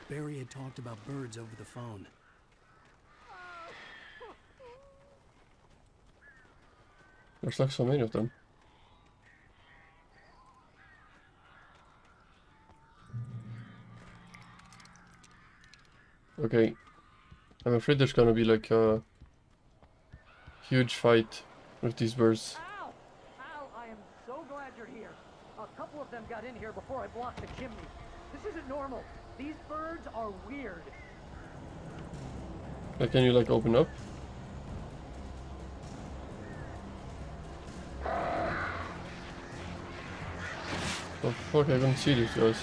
[SPEAKER 2] Barry had talked about birds over the phone.
[SPEAKER 1] There's like so many of them. Okay. I'm afraid there's gonna be like a huge fight with these birds.
[SPEAKER 15] Al! Al, I am so glad you're here. A couple of them got in here before I blocked the chimney. This isn't normal. These birds are weird.
[SPEAKER 1] Like, can you like open up? Oh fuck, I couldn't see these guys.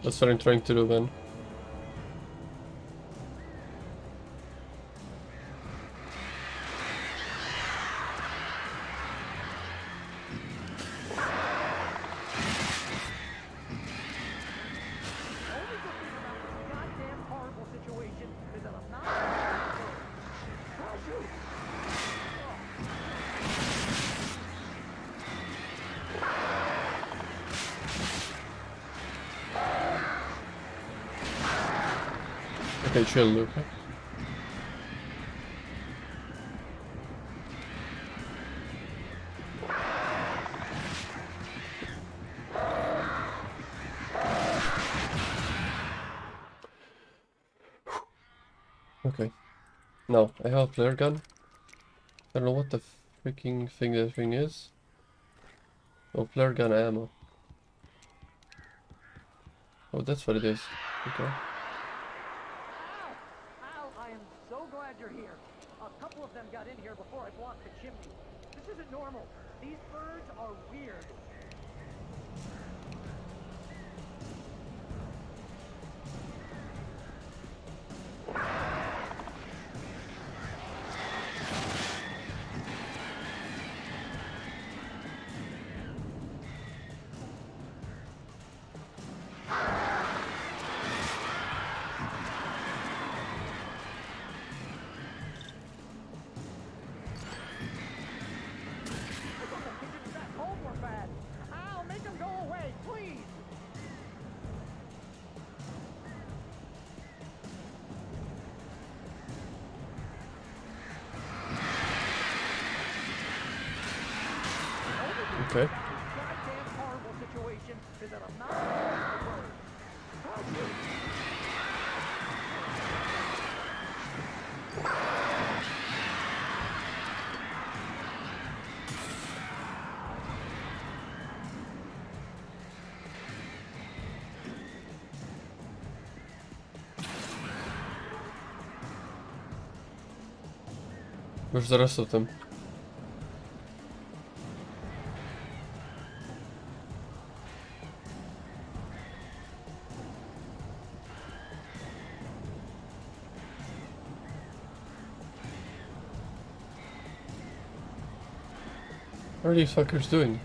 [SPEAKER 1] That's what I'm trying to do, man. Okay, chill, Luke. Okay. Now, I have a flare gun. I don't know what the freaking thing that thing is. Oh, flare gun ammo. Oh, that's what it is. Okay.
[SPEAKER 15] Al, I am so glad you're here. A couple of them got in here before I blocked the chimney. This isn't normal. These birds are weird. Al, make them go away, please!
[SPEAKER 1] Okay.
[SPEAKER 15] Goddamn horrible situation is that I'm not the birds. Help me!
[SPEAKER 1] Where's the rest of them? What are these fuckers doing?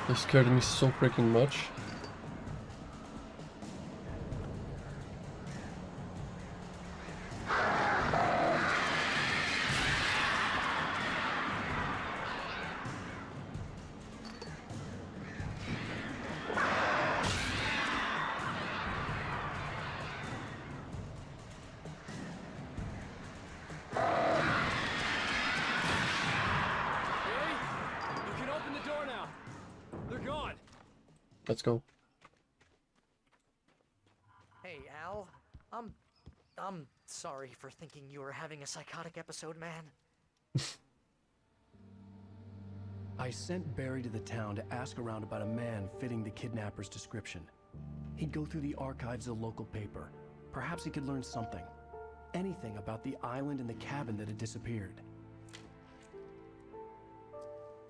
[SPEAKER 1] They scared me so freaking much. Let's go.
[SPEAKER 15] Hey, Al. I'm sorry for thinking you were having a psychotic episode, man.
[SPEAKER 2] I sent Barry to the town to ask around about a man fitting the kidnapper's description. He'd go through the archives of the local paper. Perhaps he could learn something. Anything about the island and the cabin that had disappeared.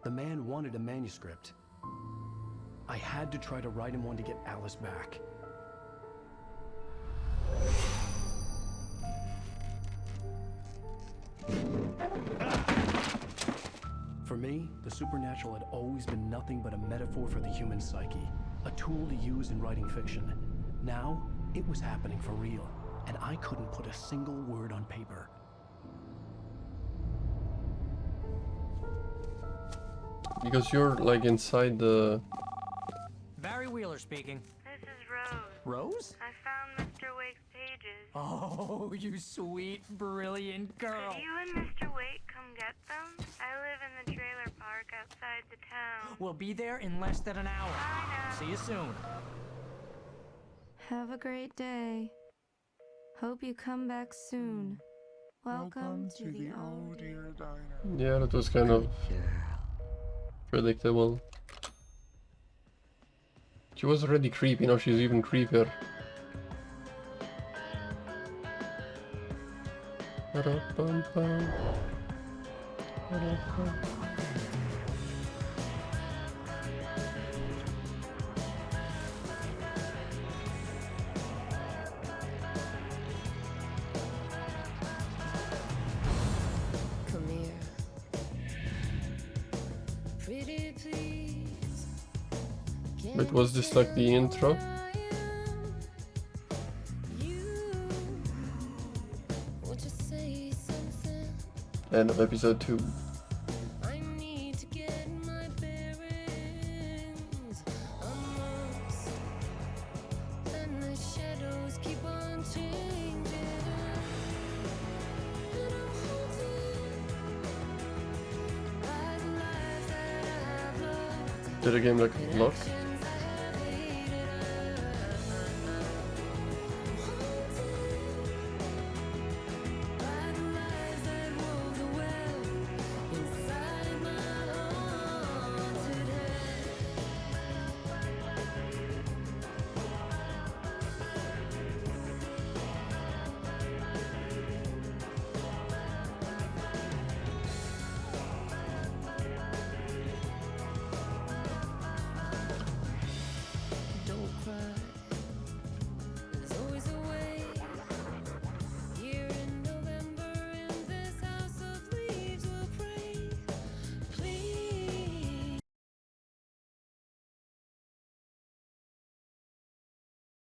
[SPEAKER 2] The man wanted a manuscript. I had to try to write him one to get Alice back. For me, the supernatural had always been nothing but a metaphor for the human psyche, a tool to use in writing fiction. Now, it was happening for real, and I couldn't put a single word on paper.
[SPEAKER 1] Because you're like inside the...
[SPEAKER 15] Barry Wheeler speaking.
[SPEAKER 11] This is Rose.
[SPEAKER 15] Rose?
[SPEAKER 11] I found Mr. Wake's pages.
[SPEAKER 15] Oh, you sweet, brilliant girl.
[SPEAKER 11] Could you and Mr. Wake come get them? I live in the trailer park outside the town.
[SPEAKER 15] We'll be there in less than an hour. See you soon.
[SPEAKER 16] Have a great day. Hope you come back soon. Welcome to the old dear diner.
[SPEAKER 1] Yeah, that was kind of predictable. She was already creepy, now she's even creepier. Ba-da-bum-bum. Ba-da-bum.
[SPEAKER 12] Come here. Pretty please.
[SPEAKER 1] But was this like the intro?
[SPEAKER 12] Won't you say something?
[SPEAKER 1] End of episode 2.
[SPEAKER 12] I need to get my bearings amongst, and the shadows keep on changing. And I'm haunted by the lives that I've loved.
[SPEAKER 1] Did the game like lock?